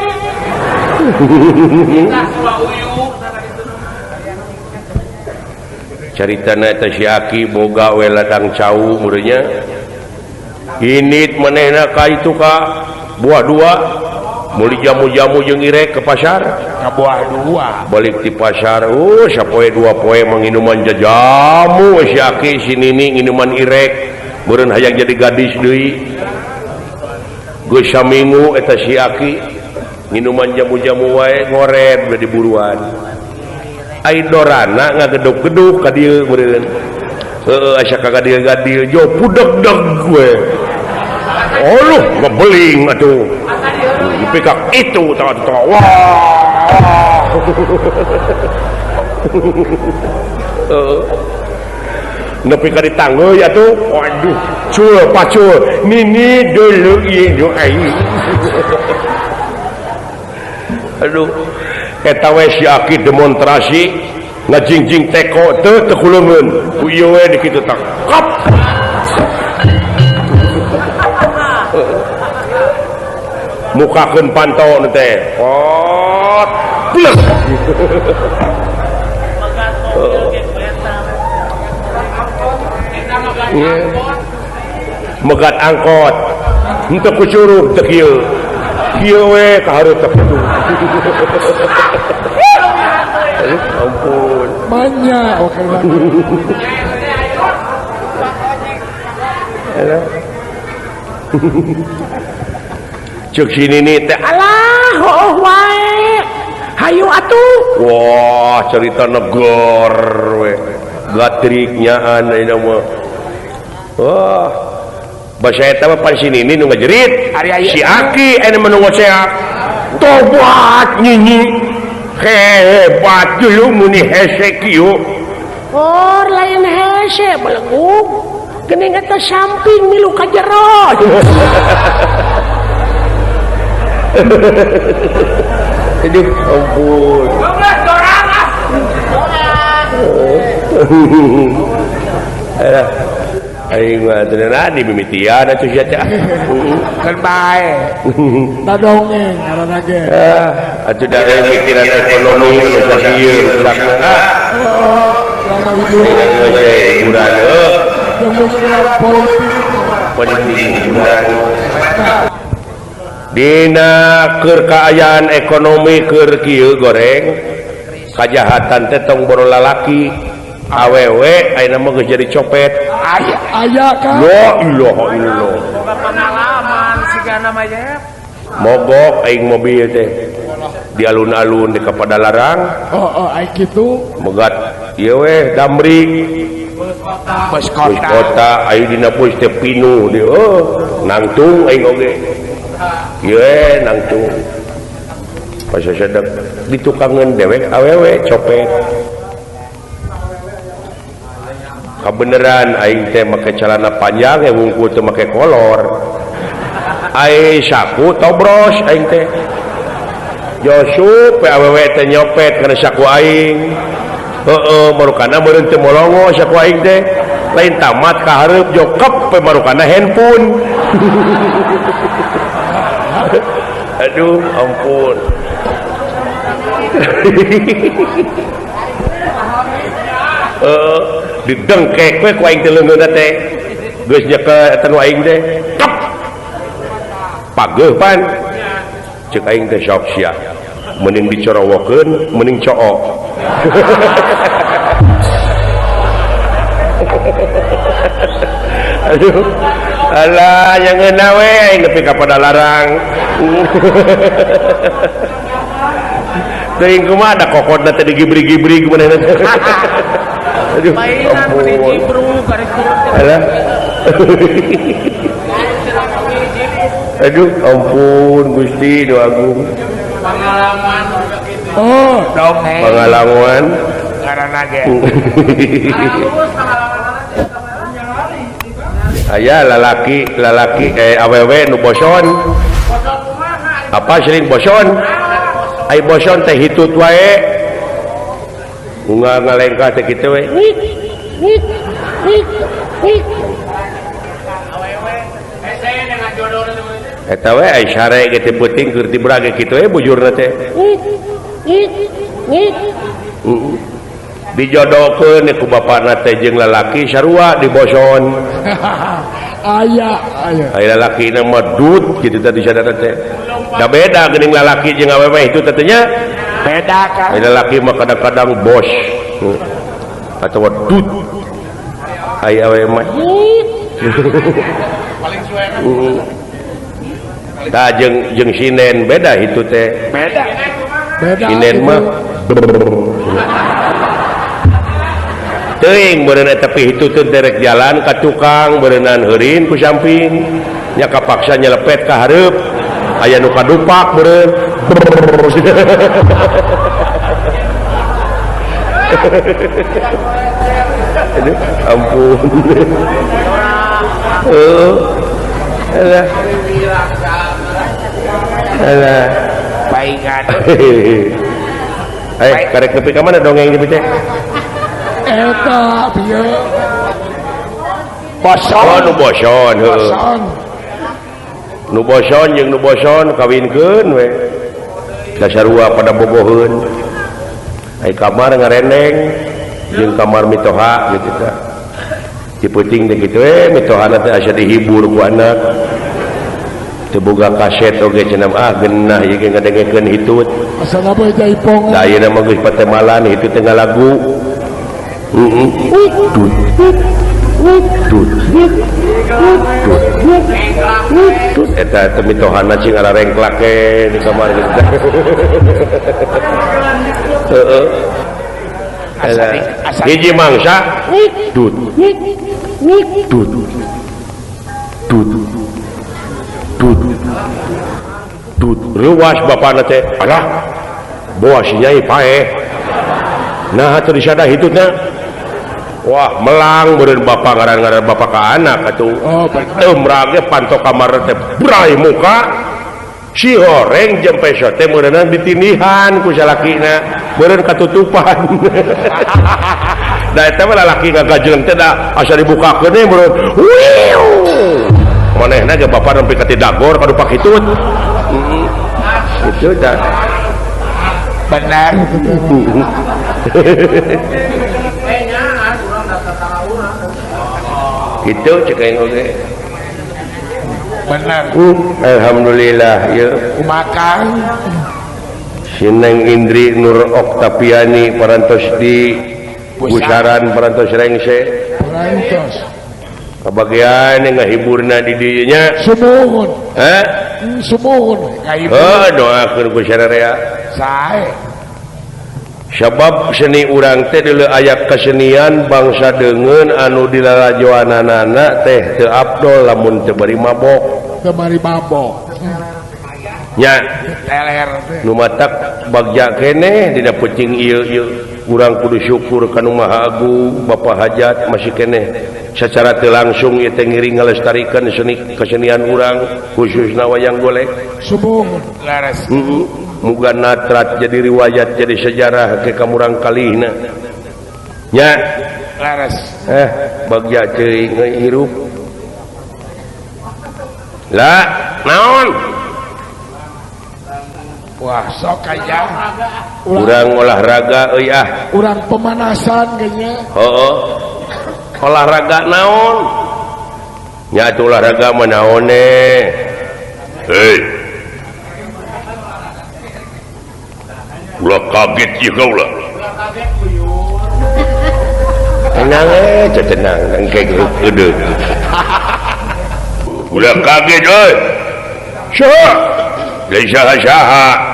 caritana eta si Aki boga we ladang cau meureunnya init manehna ka itu ka buah dua meuli jamu-jamu jeung irek ke pasar Kabuah dua. balik di pasar sapoe dua poe manginuman jamu si Aki si Nini nginuman irek meureun hayang jadi gadis deui geus saminggu eta si Aki minuman jamu-jamu wae ngoret udah diburuan ai dorana ngageduk-geduk ka dieu meureun asa kagadir-gadir jo pudeg-deg gue lu ngebeling atuh dipikak itu tawa wah nepi ka ditangguh ya tuh waduh cul pacul nini dulu ieu aing aduh eta we si Aki demonstrasi ngajingjing teko teu kuleungeun ku ieu we dikitu tak kap mukakeun pantau teh pot plek megat angkot untuk kucuruh teu kieu kieu we ka hareup teh kitu ampun banyak oke cek sini nih teh alah oh wae hayu atuh wah cerita negor we gatriknya ayeuna mah wah bahasa eta mah pan sini nu ngajerit si Aki anu menunggu seak tobat nyinyi hebat dulu muni hese kieu oh lain hese belegug geuning eta samping milu ka jero aduh ampun dorang aing mah teu nadi mimitian atuh sia teh kan bae dadongeng ngaranna ge atuh da mikiran ekonomi bisa ieu budak hiburan politik dina keur kaayaan ekonomi keur kieu goreng kajahatan teh tong boro lalaki awewe ayeuna mah geus jadi copet aya kan la ilaha illallah boga pengalaman sigana mah ya mogok aing mobil teh di alun-alun di Kapadalarang ai kitu megat ieu we Damri bos bus kota kota ayu dina bus teh pinuh di nangtung aing oge ieu nangtung pas sadek ditukangeun dewek awewe copet kabeneran aing teh make celana panjang yang wungkul teu make kolor ai saku tobros aing teh Josup awewe teh nyopet kana saku aing marukana meureun teu molongo saku aing teh lain tamat ka hareup jokep pe marukana handphone aduh ampun didengkek we ku aing teh leungeunna teh geus nyekel eta nu aing teh kep pageuh pan ceuk aing teh sok sia mending dicorowokeun mending cook aduh alah yang ngeuna we aing nepi ka Padalarang teuing kumaha da kokotna teh digibri-gibri kumanehna teh aduh mainan meni ampun jibru karek alah aduh ampun Gusti nu agung pengalaman oh dongeng pengalaman karena ge aya lalaki awewe nu boson apa sering boson ai boson teh hitut wae bunga ngalengka teh kitu we nik eta we ai sare ge teh peuting keur dibrage kitu we bujurna teh nik dijodohkeun ku bapana teh jeung lalaki sarua di boson aya lalaki na mah dut kitu teh disadana teh da beda geuning lalaki jeung awewe itu teh nya beda kan lalaki mah kadang-kadang bos atawa dut ai awewe mah paling suwe da jeung sinen beda itu teh beda sinen mah teuing beuneu tapi itu teh derek jalan ka tukang beuneunan heurin ku samping nya kapaksa nyelepet ka hareup aya nu kadupak beureun aduh ampun alah alah paingan karek nepi ka mana dongeng di teh eta bieu oh nu boson heueuh nu boson jeung nu boson kawinkeun we dasarua pada bogoheun ai kamar ngarendeng jeung kamar mitoha gitu tah ti peuting teh kitu mitohana teh asa dihibur ku anak teu boga kaset oge cenah geunah ieu ge ngadengekeun hitut asana bae jaipong da ayeuna mah geus patemalan hitut teh ngalagu eta teh mitohana cing ararengklak di kamar gitu heeh hiji mangsa dut ruas bapana teh alah boas nyai paeh nah atuh disada hitutna wah melang beureun bapa ngaran-ngaran bapa ka anak atuh teu mrage panto kamar teh brai muka si horeng jeung peso teh meuneunan ditindihan ku salakina beureun katutupan da eta mah lalaki ngagajeung teh da asa dibukakeun teh beureun wiu manehna ge bapa nempi ka ti dagor kadupak hitut itu dah benar itu cek aing oge benar alhamdulillah ya makan Sineng Indri Nur Oktaviani parantos di Busaran parantos rengse parantos kabagian ngahiburna di dieu nya sumuhun sumuhun doakeun ku sararea sae sabab seni urang teh deuleu aya kesenian bangsa deungeun anu dilalajoanana teh teu afdol lamun teu bari mabok kemari mabok nya teler nu matak bagja keneh dina peucing ieu urang kudu syukur ka Nu Maha Agung Bapa Hajat masih keneh secara teu langsung ieu teh ngiring ngalestarikeun seni kesenian urang khususna wayang golek sumuhun laras muga natrat jadi riwayat jadi sejarah ke kamurang kalihna nya laras bagja teuing hirup lah naon wah sok aja urang olahraga euy urang pemanasan kayaknya heueuh olahraga naon nya atuh olahraga mah naon hei ulah kaget ieu ulah tenang tenang engke geudeut ulah kaget euy saha lain saha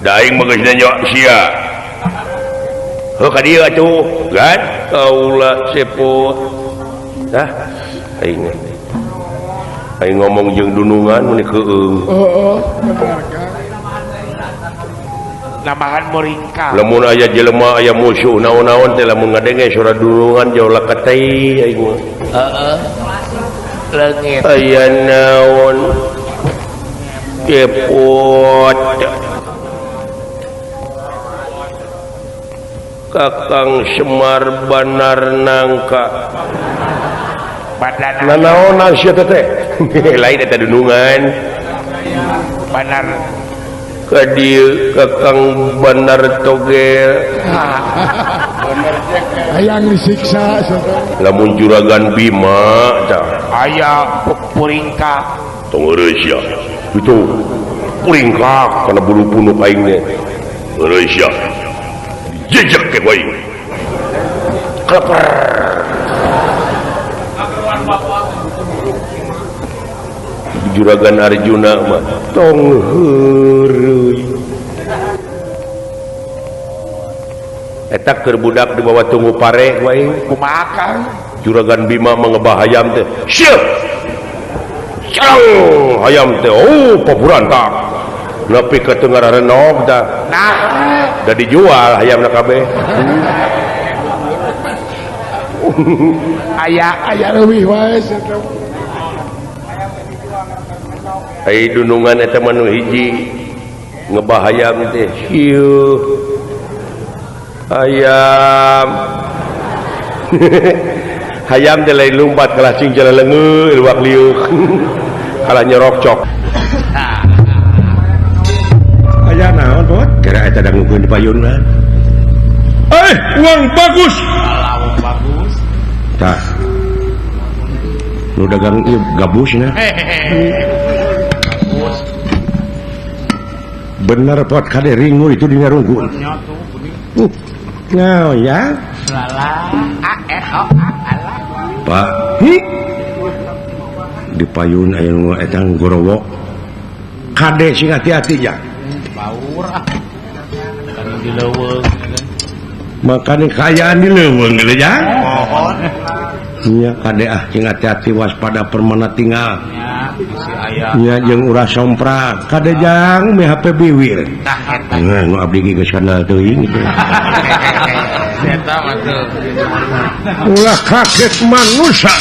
da aing mah geus nanya sia heuh ka dieu atuh kan kaula sepo tah aing ngomong jeung dunungan mun keueung benar kan namahan moringkal lamun aya jelema aya musuh naon-naon teh lamun ngadenge suara dunungan jauh lakatei aing mah leungit aya naon kepot Kakang Semar Banar Nangka badan nanaon sia teh lain eta dunungan banar ka dieu Kakang Banar Togel hayang disiksa lamun juragan Bima tah aya puringka tong eureus sia itu puringkak kana bulu punuk aing teh eureus sia jejak ke bae kleper Juragan Arjuna mah tong heureuy eta keur budak di bawah tunggu pare wae kumaha Kang Juragan Bima mengebah hayam teh syeuh sarang hayam teh oh paburantak nepi ka teu ngararenog tah nah da dijual hayamna kabeh aya leuwih wae ai dunungan eta mah nu hiji ngebah hayam teh syeuh hayam hayam teh lain lumpat kalah cing jalan leungeur luak liuk kalah nyorok cok aya naon bot kira eta dangukeun di payunna uang bagus tah nu dagang ieu gabusna bener pot kade ringu itu dina rungkun ngao ya Pak di payun aya nu etang gorowok kade sing hati-hati ya baur kan di leuweung makanya kayaan di leuweung gitu ya pohon nya kade sing hati-hati waspada permana tinggal nya si aya nya jeung ulah sompra kade jang me HP biwir tah eta nu abdi ge geus kana teuing gitu eta mah teu ulah kaget manusia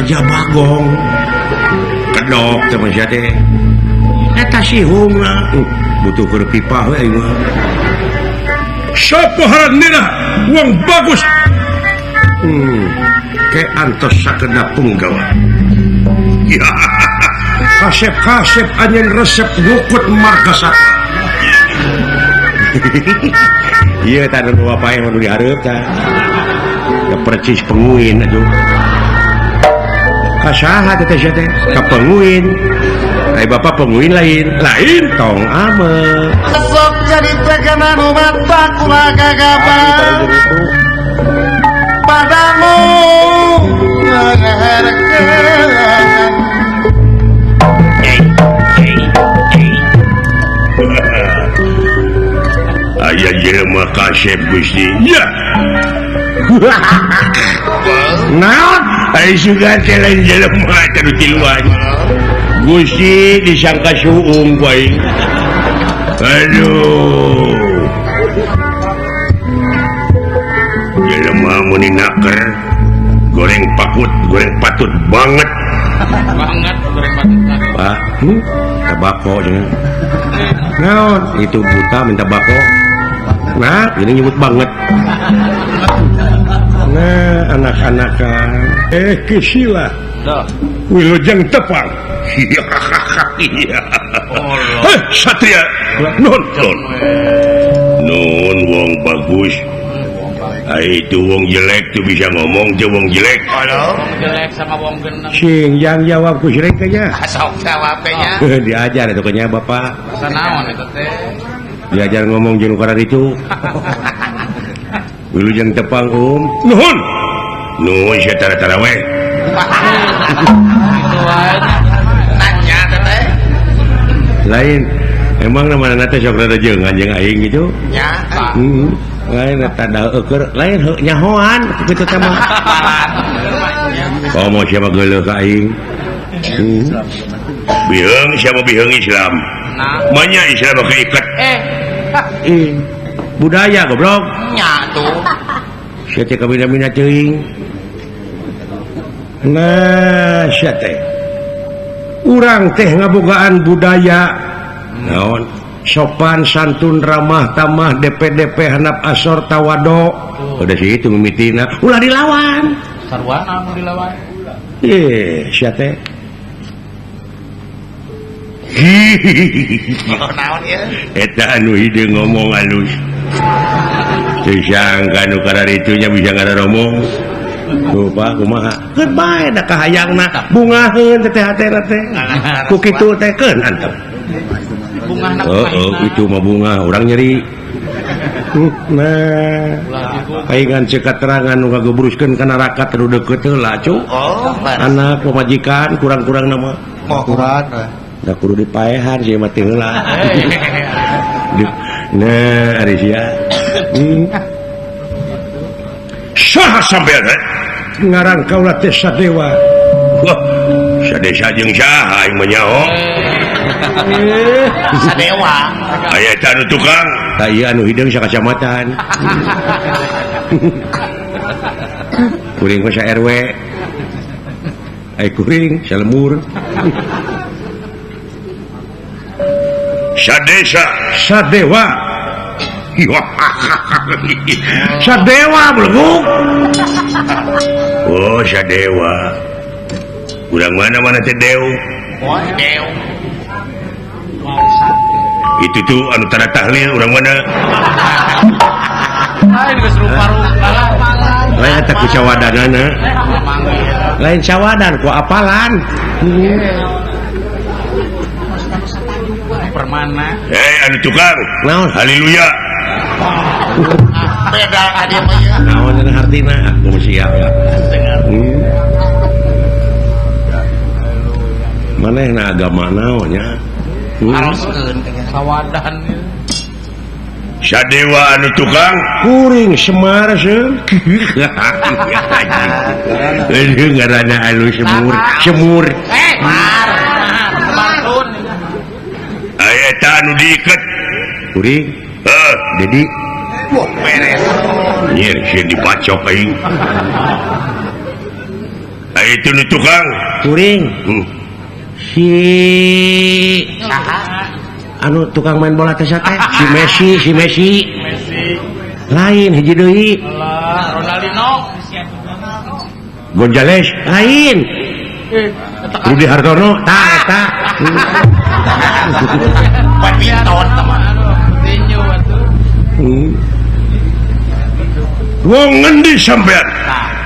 Raja Bagong kedok teman jade eta sihung butuh keur pipa we aing mah sapoharan nina uang bagus ke antos sakedap punggawa ya kasep-kasep anjeun resep ngukut marga sata ieu tah nu bapae mah nu dihareup tah percis penguin atuh kasaha teh teh ka penguin ai bapak penguin lain tong ame sok jadi tegana nu mata kulaga gabah padamu ngaharkeun aya jelema kasep Gusti ya naon ai sugan lain jelema tanu tiluan Gusti disangka suung bae aduh jelema mun naker goreng patut banget goreng patut Pak tabako cenah naon itu buta minta bako nah ini nyebut banget nah anak-anak kisila wilujeng tepang iya satria nun wong bagus itu wong jelek tuh bisa ngomong tuh wong jelek jelek sama wong genep sing yang jawab ku jelek aja sok jawabnya diajar itu kayaknya bapak sanaon eta teh diajar ngomong jeung ukara itu wilujeng tepang nuhun sia tara-tara we itu wae nanya teh lain emang namana teh sok rada jeungan jeung aing gitu nya lain tanda eukeur lain nyahoan kitu teh mah komo sia mah geuleuh ka aing biheung sia mah biheung Islam manya Islam mah keiket budaya goblok nya tuh sia teh kabina-bina teuing nah sia teh urang teh ngabogaan budaya naon sopan santun ramah tamah DP handap asor tawado udah sih itu mimitina ulah dilawan sarwana mau dilawan sia teh naon ya eta anu hideung ngomong halus teu sangka nu kararitunya bisa ngararomong tuh Pak kumaha keun bae da kahayangna bungaheun teh hatena teh ku kitu teh keun antep bunga anak itu mah bunga orang nyeri nah paingan cek keterangan nu ngagebruskeun ka neraka terus deukeut heula cu anak pemajikan kurang-kurang nama kurang da kudu dipaehan sih mah teu heula nah ari sia saha sampean ngarang kaula teh Sadewa wah Sadesa jeung saha aing mah nyaho Sadewa aya anu tukang ieu anu hideung sakacamatan kuring mah sa RW ai kuring salemur Sadesa Sadewa Sadewa belum oh Sadewa urang mana teh Dew Dew itu tuh anu tanda tahlil urang mana lain geus rupa-rupa lain eta ku cawadanana lain cawadan ku apalan permana anu tukang naon haleluya beda dia mah ya naon cenah artina aku mah siap ya manehna agama naonnya haroskeun sawadan Sadewa anu tukang kuring Semar seun itu ngaranna anu semur mantun aya eta anu diiket kuring jadi wah beres nyer sieun dipacok aing aya itu nu tukang kuring si anu tukang main bola teh teh si Messi lain hiji deui Ronaldinho Gonzales lain Rudi Hartono tah eta badminton teman tinju atuh wong ngendi sampean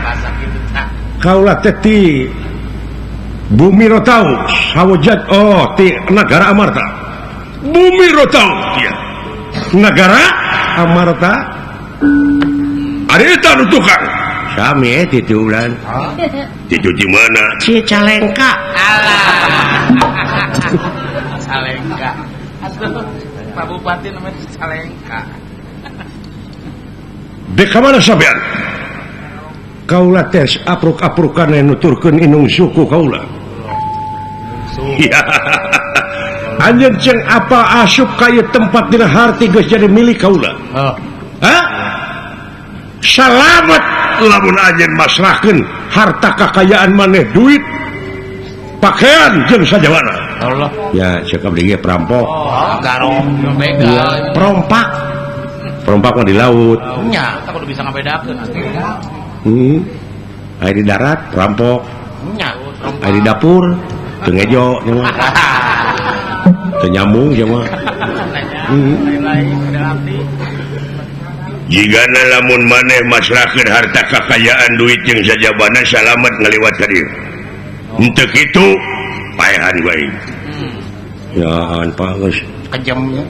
bahasa kitu tah kaula teh ti Bumi Rotau sawojat ti negara Amarta Bumi Rotau ya negara Amarta ari eta nu tukang sami ti ulan ti di mana Cicalengka Salengka atuh Pak Bupati namanya Salengka dek kamana sampean kaula tes apruk-aprukan nuturkeun inung suku kaula anjeun ceng apa asup ka ieu tempat dina harti geus jadi milik kaula salamet lamun anjeun masrahkeun harta kakayaan maneh duit pakaian jeung sajawana Allah ya cek abdi ge perampok garong begal perompak mah di laut nya kita kudu bisa ngabedakeun aya di darat perampok nya aya di dapur teu ngejo nya mah teu nyambung nya mah lain-lain ada abdi jigana lamun maneh masrahkeun harta kakayaan duit jeung sajabana salamet ngaliwat ka dieu henteu kitu paehan bae ya Pak geus kejamnya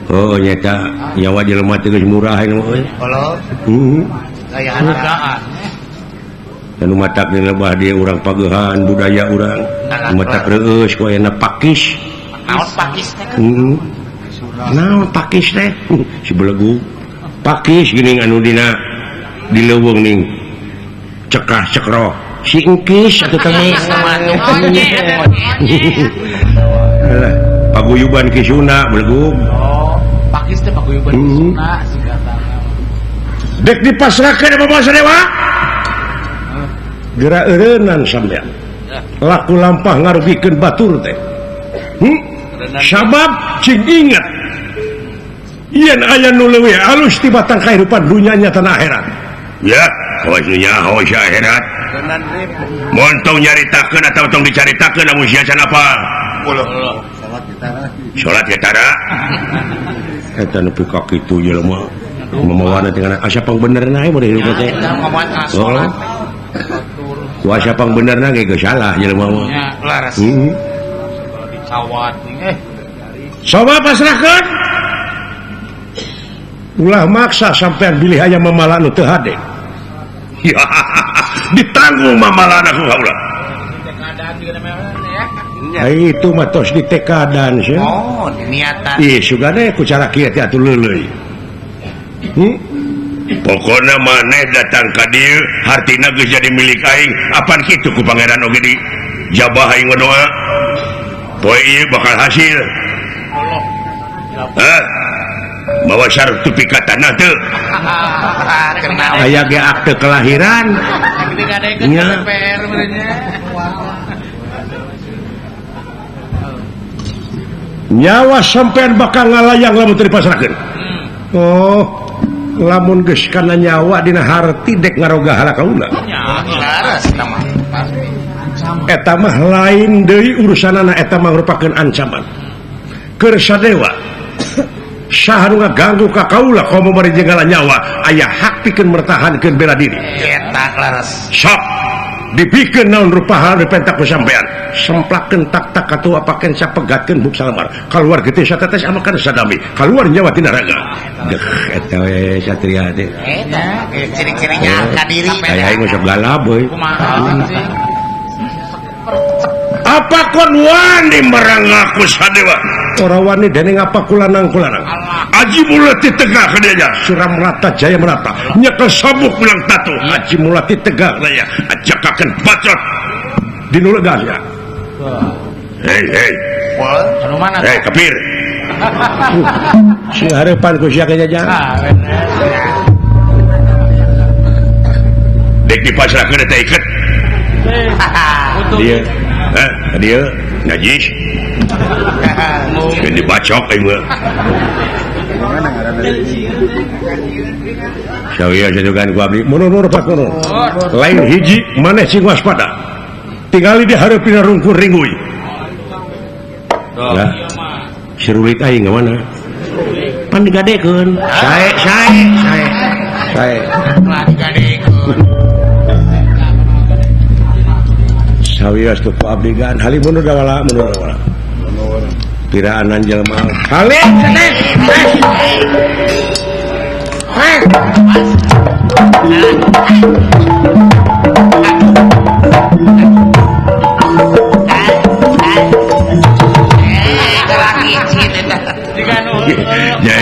oh nyata nyawa jelema teh geus murah anu euy kalau gaya hargaan anu matak dina lebah dia urang pagehan budaya urang matak reueus ku aya pakis naon pakis teh naon pakis teh si belegu pakis geuning anu dina di leuweung ning cekah cekro si engkis atuh teh paguyuban kisuna belegu pakis teh paguyuban kisuna singkatan dek dipasrahkeun Bapak Sadewa geura eureunnan sampean laku lampah ngarugikeun batur teh sabab cing ingat yen aya nu leuwih alus ti batang kahirupan dunya nya tanah akhirat ya maksudnya haus akhirat montong nyaritakeun atau tong dicaritakeun amun sia can apa salat getara eta nepi ka kitu jelema mamawana dengan asa pang benerna mah hirup teh kuasa pang benerna ge geus salah jelema mah nya laras dicawat coba pasrahkeun ulah maksa sampean bilih aya mamala nu teu hade ya ditanggung mamalana ku kaulah itu mah tos ditekadan sih oh niatan ih sugane ku cara kieu teh atuh leuleuy pokona maneh datang ka dieu hartina geus jadi milik aing apan kitu ku pangeran oge di jabah aing doa poe ieu bakal hasil bawa syarat tupikatan teu aya ge akte kelahiran nya PR benernya nyawa sampean bakal ngalayang lamun teu dipasrahkeun oh lamun geus kana nyawa dina harti dek ngaroga hala kaula laras mah eta mah lain deui urusanana eta mah merupakeun ancaman keur sadewa saha nu ngaganggu ka kaula komo bari jenggala nyawa aya hak pikeun mertahankeun bela diri eta laras sok dipikeun naon rupa hal dipentak ku sampean semplakeun tak-tak atuh apakeun sapegatkeun buk salamar kaluar getih satetes amakan sadami kaluar nyawa tina raga deh eta we satria teh eta ciri-cirinya ka diri aya aing sok galab euy kumaha sih apa kon wani merangaku sadewa ora wani dening apa kulanang aji mulati tegak ka dianya suram merata jaya merata nyekel sabuk bilang tato aji mulati tegak daya ajakakeun bacot dinu legas ya hei anu mana hei kapir si hareupan ku sia kajajang dek dipasrahkeun eta iket dia dia najis dan dibacok mah saya jadukan ku abdi mundur pak mundur lain hiji maneh sing waspada tinggali di hareupeun rungkul ringui ya serulit aing mana pan digadekeun sae digadekeun sawias tu ku abdi gan hali mundur dawala piraanan jelema hali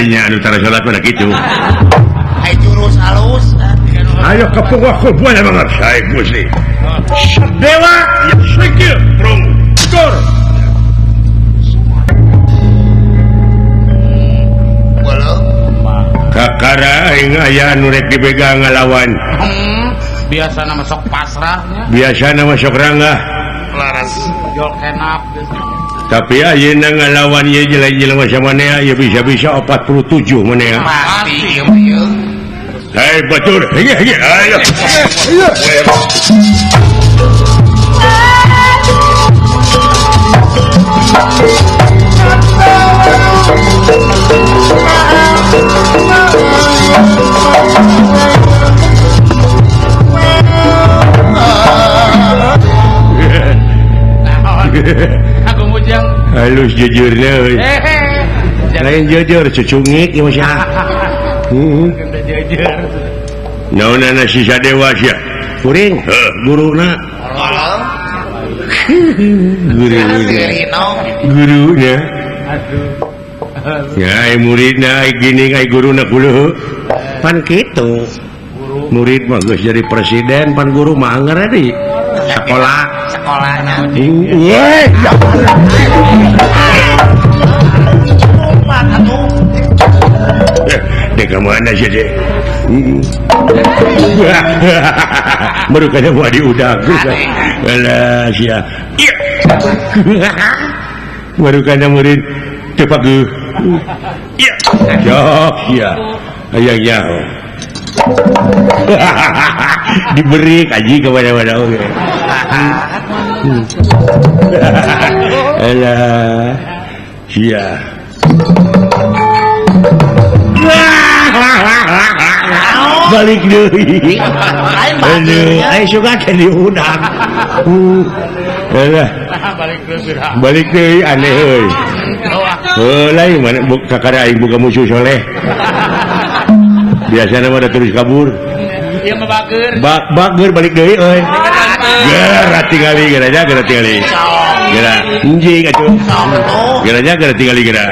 nya anu tara salat pada kitu ai jurus halus ayo kepung wakul buaya banget saya gusti dewa ya sikil prong skor kakara aing aya nu rek dipegang ngalawan biasa nama sok pasrahnya biasa nama sok ranggah laras jol kenap tapi ayeuna ngalawan ieu jelema samanea ieu bisa-bisa 47 manea pasti ieu mah ieu hei batur hege ayo aku mujang halus jujurnya euy lain jujur cucungik ieu mah sia naonana si sadewa sia kuring guruna gurunya ya muridna gini ai guruna kuluh pan kitu murid mah geus jadi presiden pan guru mah anggar di sekolahna iya dek mana sih dek baru kaya mau diudag alah sia baru kaya murid tepak iya jok sia ayangnya diberi kaji kepada-pada oke alah sia balik deui aduh ai suka ke diudang alah balik deui aneh euy lain mana kakara aing boga musuh soleh biasana mah terus kabur ieu mah bager balik deui euy gara tingali gara tingali gara anjing atuh gara tingali gara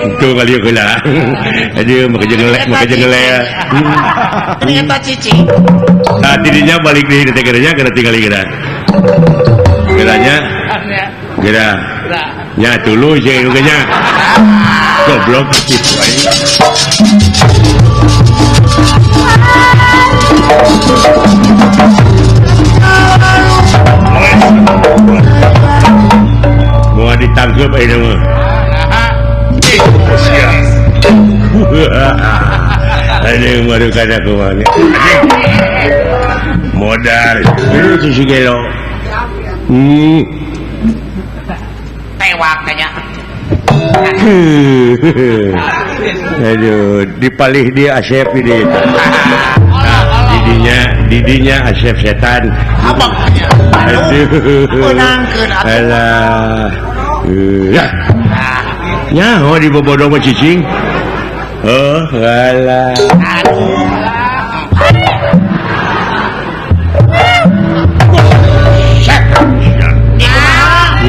itu kali heula aduh maka jengelek ternyata cici didinya balik deui teh gara tingali gara gara nya tuluy jeung nya goblok kitu aing mau ditangkap ini mah ada yang baru kada kemana modal itu si gelo tewak kayaknya aduh dipalih dia Asep ini didinya Asep setan abangnya aduh menangkeun alah ya oh dibobodoh sama cicing oh alah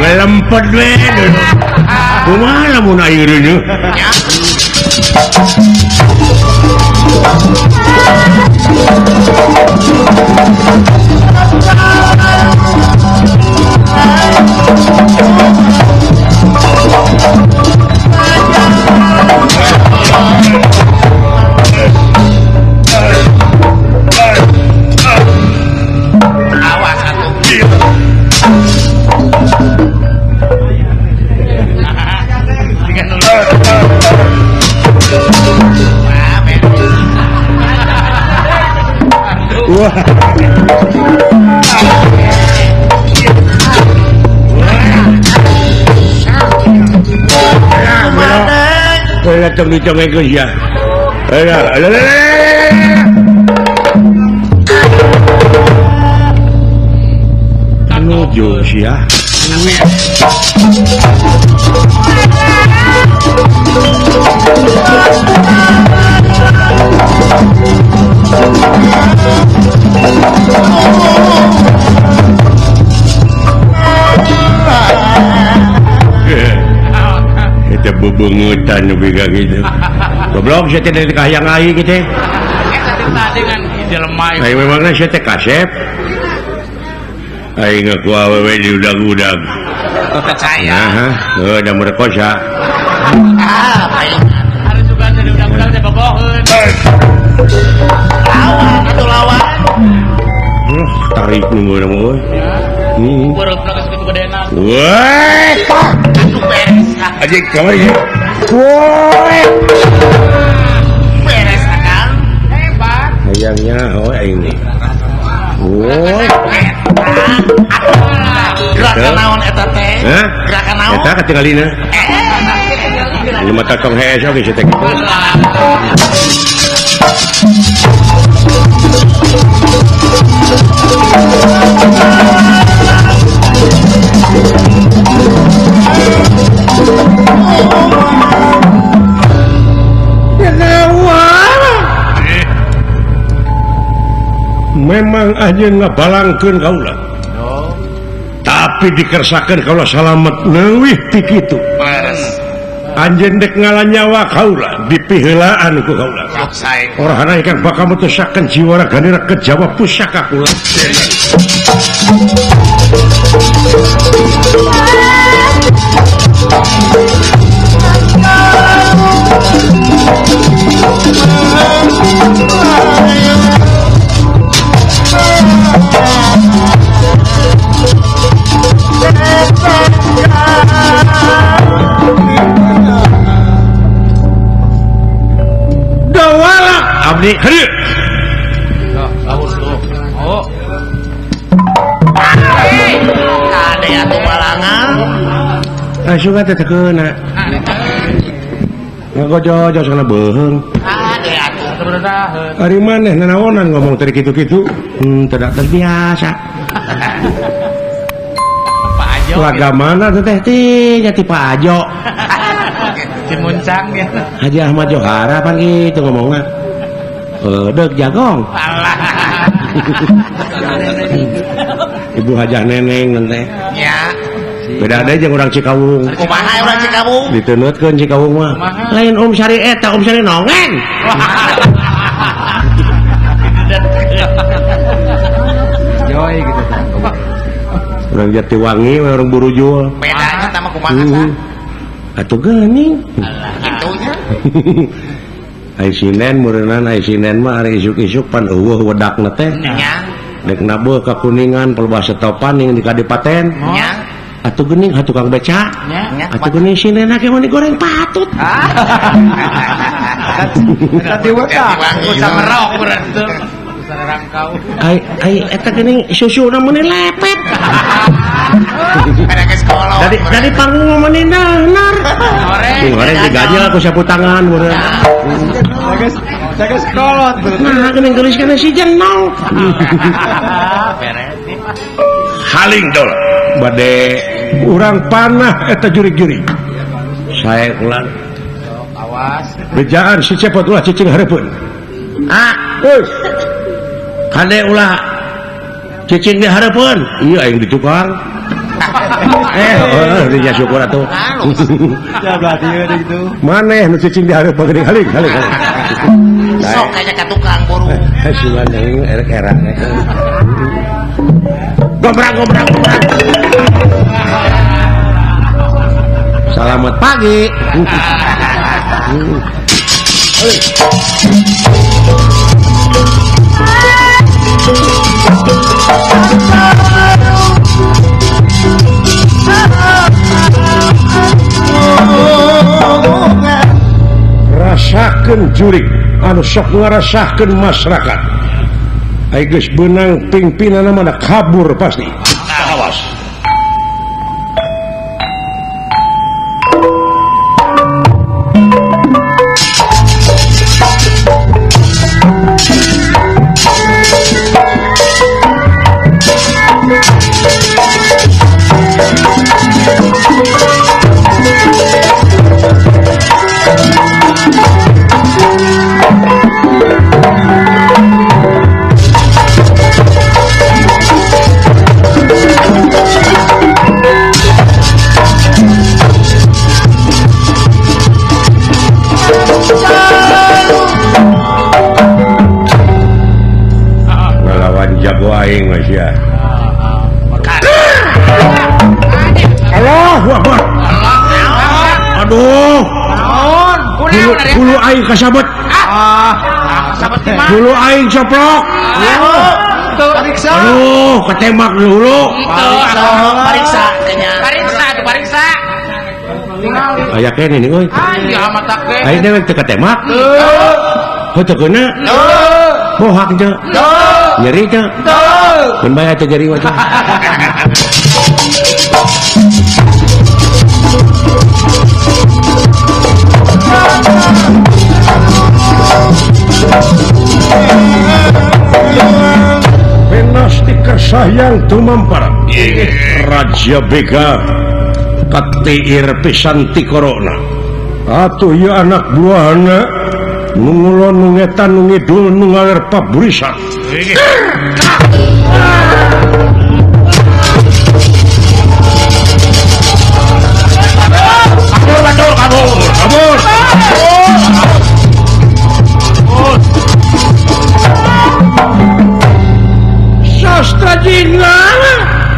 ngelempet we dulu kumaha lamun ayeuna awas atuh wah datang dicongeng ya nuju sia kita bubungutan lebih kayak gitu goblok saya teh dari kahayang aing gitu tadi kan jelema aing memangnya saya teh kasep aing ngaku awewe di udag-udag percaya udah merkosa palingan harus juga tadi udah teh boboheun lawan atau lawan tarik nunggu nama woy buruk geus kitu gedena woi atuh beres lah aja kamar ya woi beres kan hebat ayangnya oh ini woi gerakan naon eta teh gerakan naon eta ketinggalina ini mata tong hees oke cetek itu memang aja ngabalangkeun kaula tapi dikersakeun kaula salamet leuwih ti kitu anjeun dek ngalah nyawa kaula dipiheulaan ku kaula orangna ikan bakal mutusakeun jiwa raganira kejawa pusaka kula abdi heureuk Saus tuh. Oh. Ade atuh balangan. suka teh tekeuna ngagojojo sana beuheung Ade atuh. Sebenarnya. ari maneh nanaonan ngomong tadi kitu-kitu tidak terbiasa Pak Ajo. lagamana teh ti Pak Ajo Cimuncang ya. Haji Ahmad Johara pan gitu ngomongna deg jagong Ibu Hajah Neneng nanti Ya. beda ada jeung urang Cikawung Kumaha urang Cikawung? diteunutkeun Cikawung mah lain Om Syari eta Om Syari nongen Joy gitu kan. urang Jatiwangi we urang Burujul Bedanya sama kumaha? atuh geuning Itunya. ai Sinen meureunana ai Sinen mah ari isuk-isuk pan eueuh wedakna teh Nya. dek nabeuh ka Kuningan pelbasa topan yang di Kadipaten Nya. atuh geuning ha tukang beca Nya. atuh geuning Sinena ge mah digoreng patut Tadi weka. Wangi. Usah merok urang tuh. Usah rangkau. ai eta geuning susuna meuni lepet Kada geus kolot. dari panggung meuni dahnar goreng diganyel ku sapu tangan meureun Saya kolot tuh. nah geuning geulis kana si jenong Beres. haling dol bade urang panah eta jurig-jurig sae ulang Awas. bejaan si cepot ulah cicing hareupeun kade ulah cicing di hareupeun iya aing ditukang dia syukur atuh Ya berarti ada gitu. maneh nu cicing di hareupeun geuning haling Sok kayak ka tukang buru. si maneh erek-erek gobrak selamat pagi rasakeun jurig anu sok ngarasakeun masyarakat ai geus beunang pingpinanna mah kabur pasti awas aing mas ya. Allahu Akbar. Aduh. Bulu aing kasabet. Bulu aing coplok. Aduh, ketembak dulu. Pariksa kayaknya. Pariksa. Aya kene nih euy. Ya mata ke. Aing dewek teu ketembak. Heuh keuna. Bohak teh. Nyeri teh. Mun bae teh nyeri wae. Penasti kersayang tumampar Raja Bega katiir pisan ti korona atuh ieu anak buahna nu ngulon nu ngetan nu ngidul nu ngaler paburisan kabur sastra jingga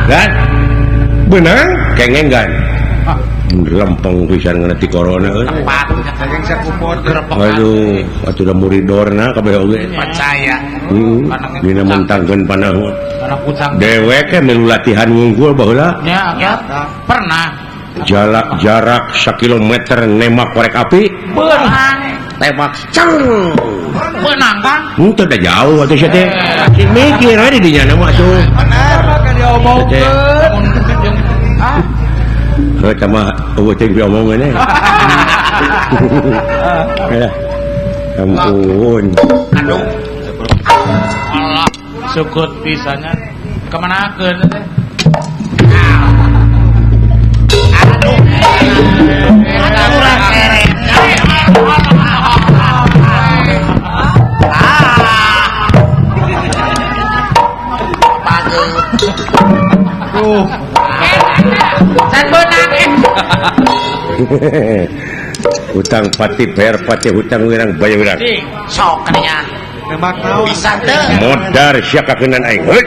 kan benang kengeng kan lempeng pisan ngana ti corona euy Saking sakupot gerepek. aduh atuh da muridorna kabeh oge Percaya. dina mentangkeun panahun Anak kucang. dewek ke milu latihan ngungkul baheula Ya, pernah. jarak 1 kilometer nembak korek api Benang. tembak ceng Benang. Itu udah jauh atau siapa teh? Si mikir aja di nya nama tuh. Kan diomongkeun. Sama teh diomongan ya. Ampun. Aduh. Allah, sukut pisannya. Kemanakeun teh? Aduh. Aduh lah keret. Tuh. San benang Hutang pati bayar pati hutang wirang bayar wirang. sok katanya. Tembak naon? Bisa teu. Modar sia kakenan aing. Heuh.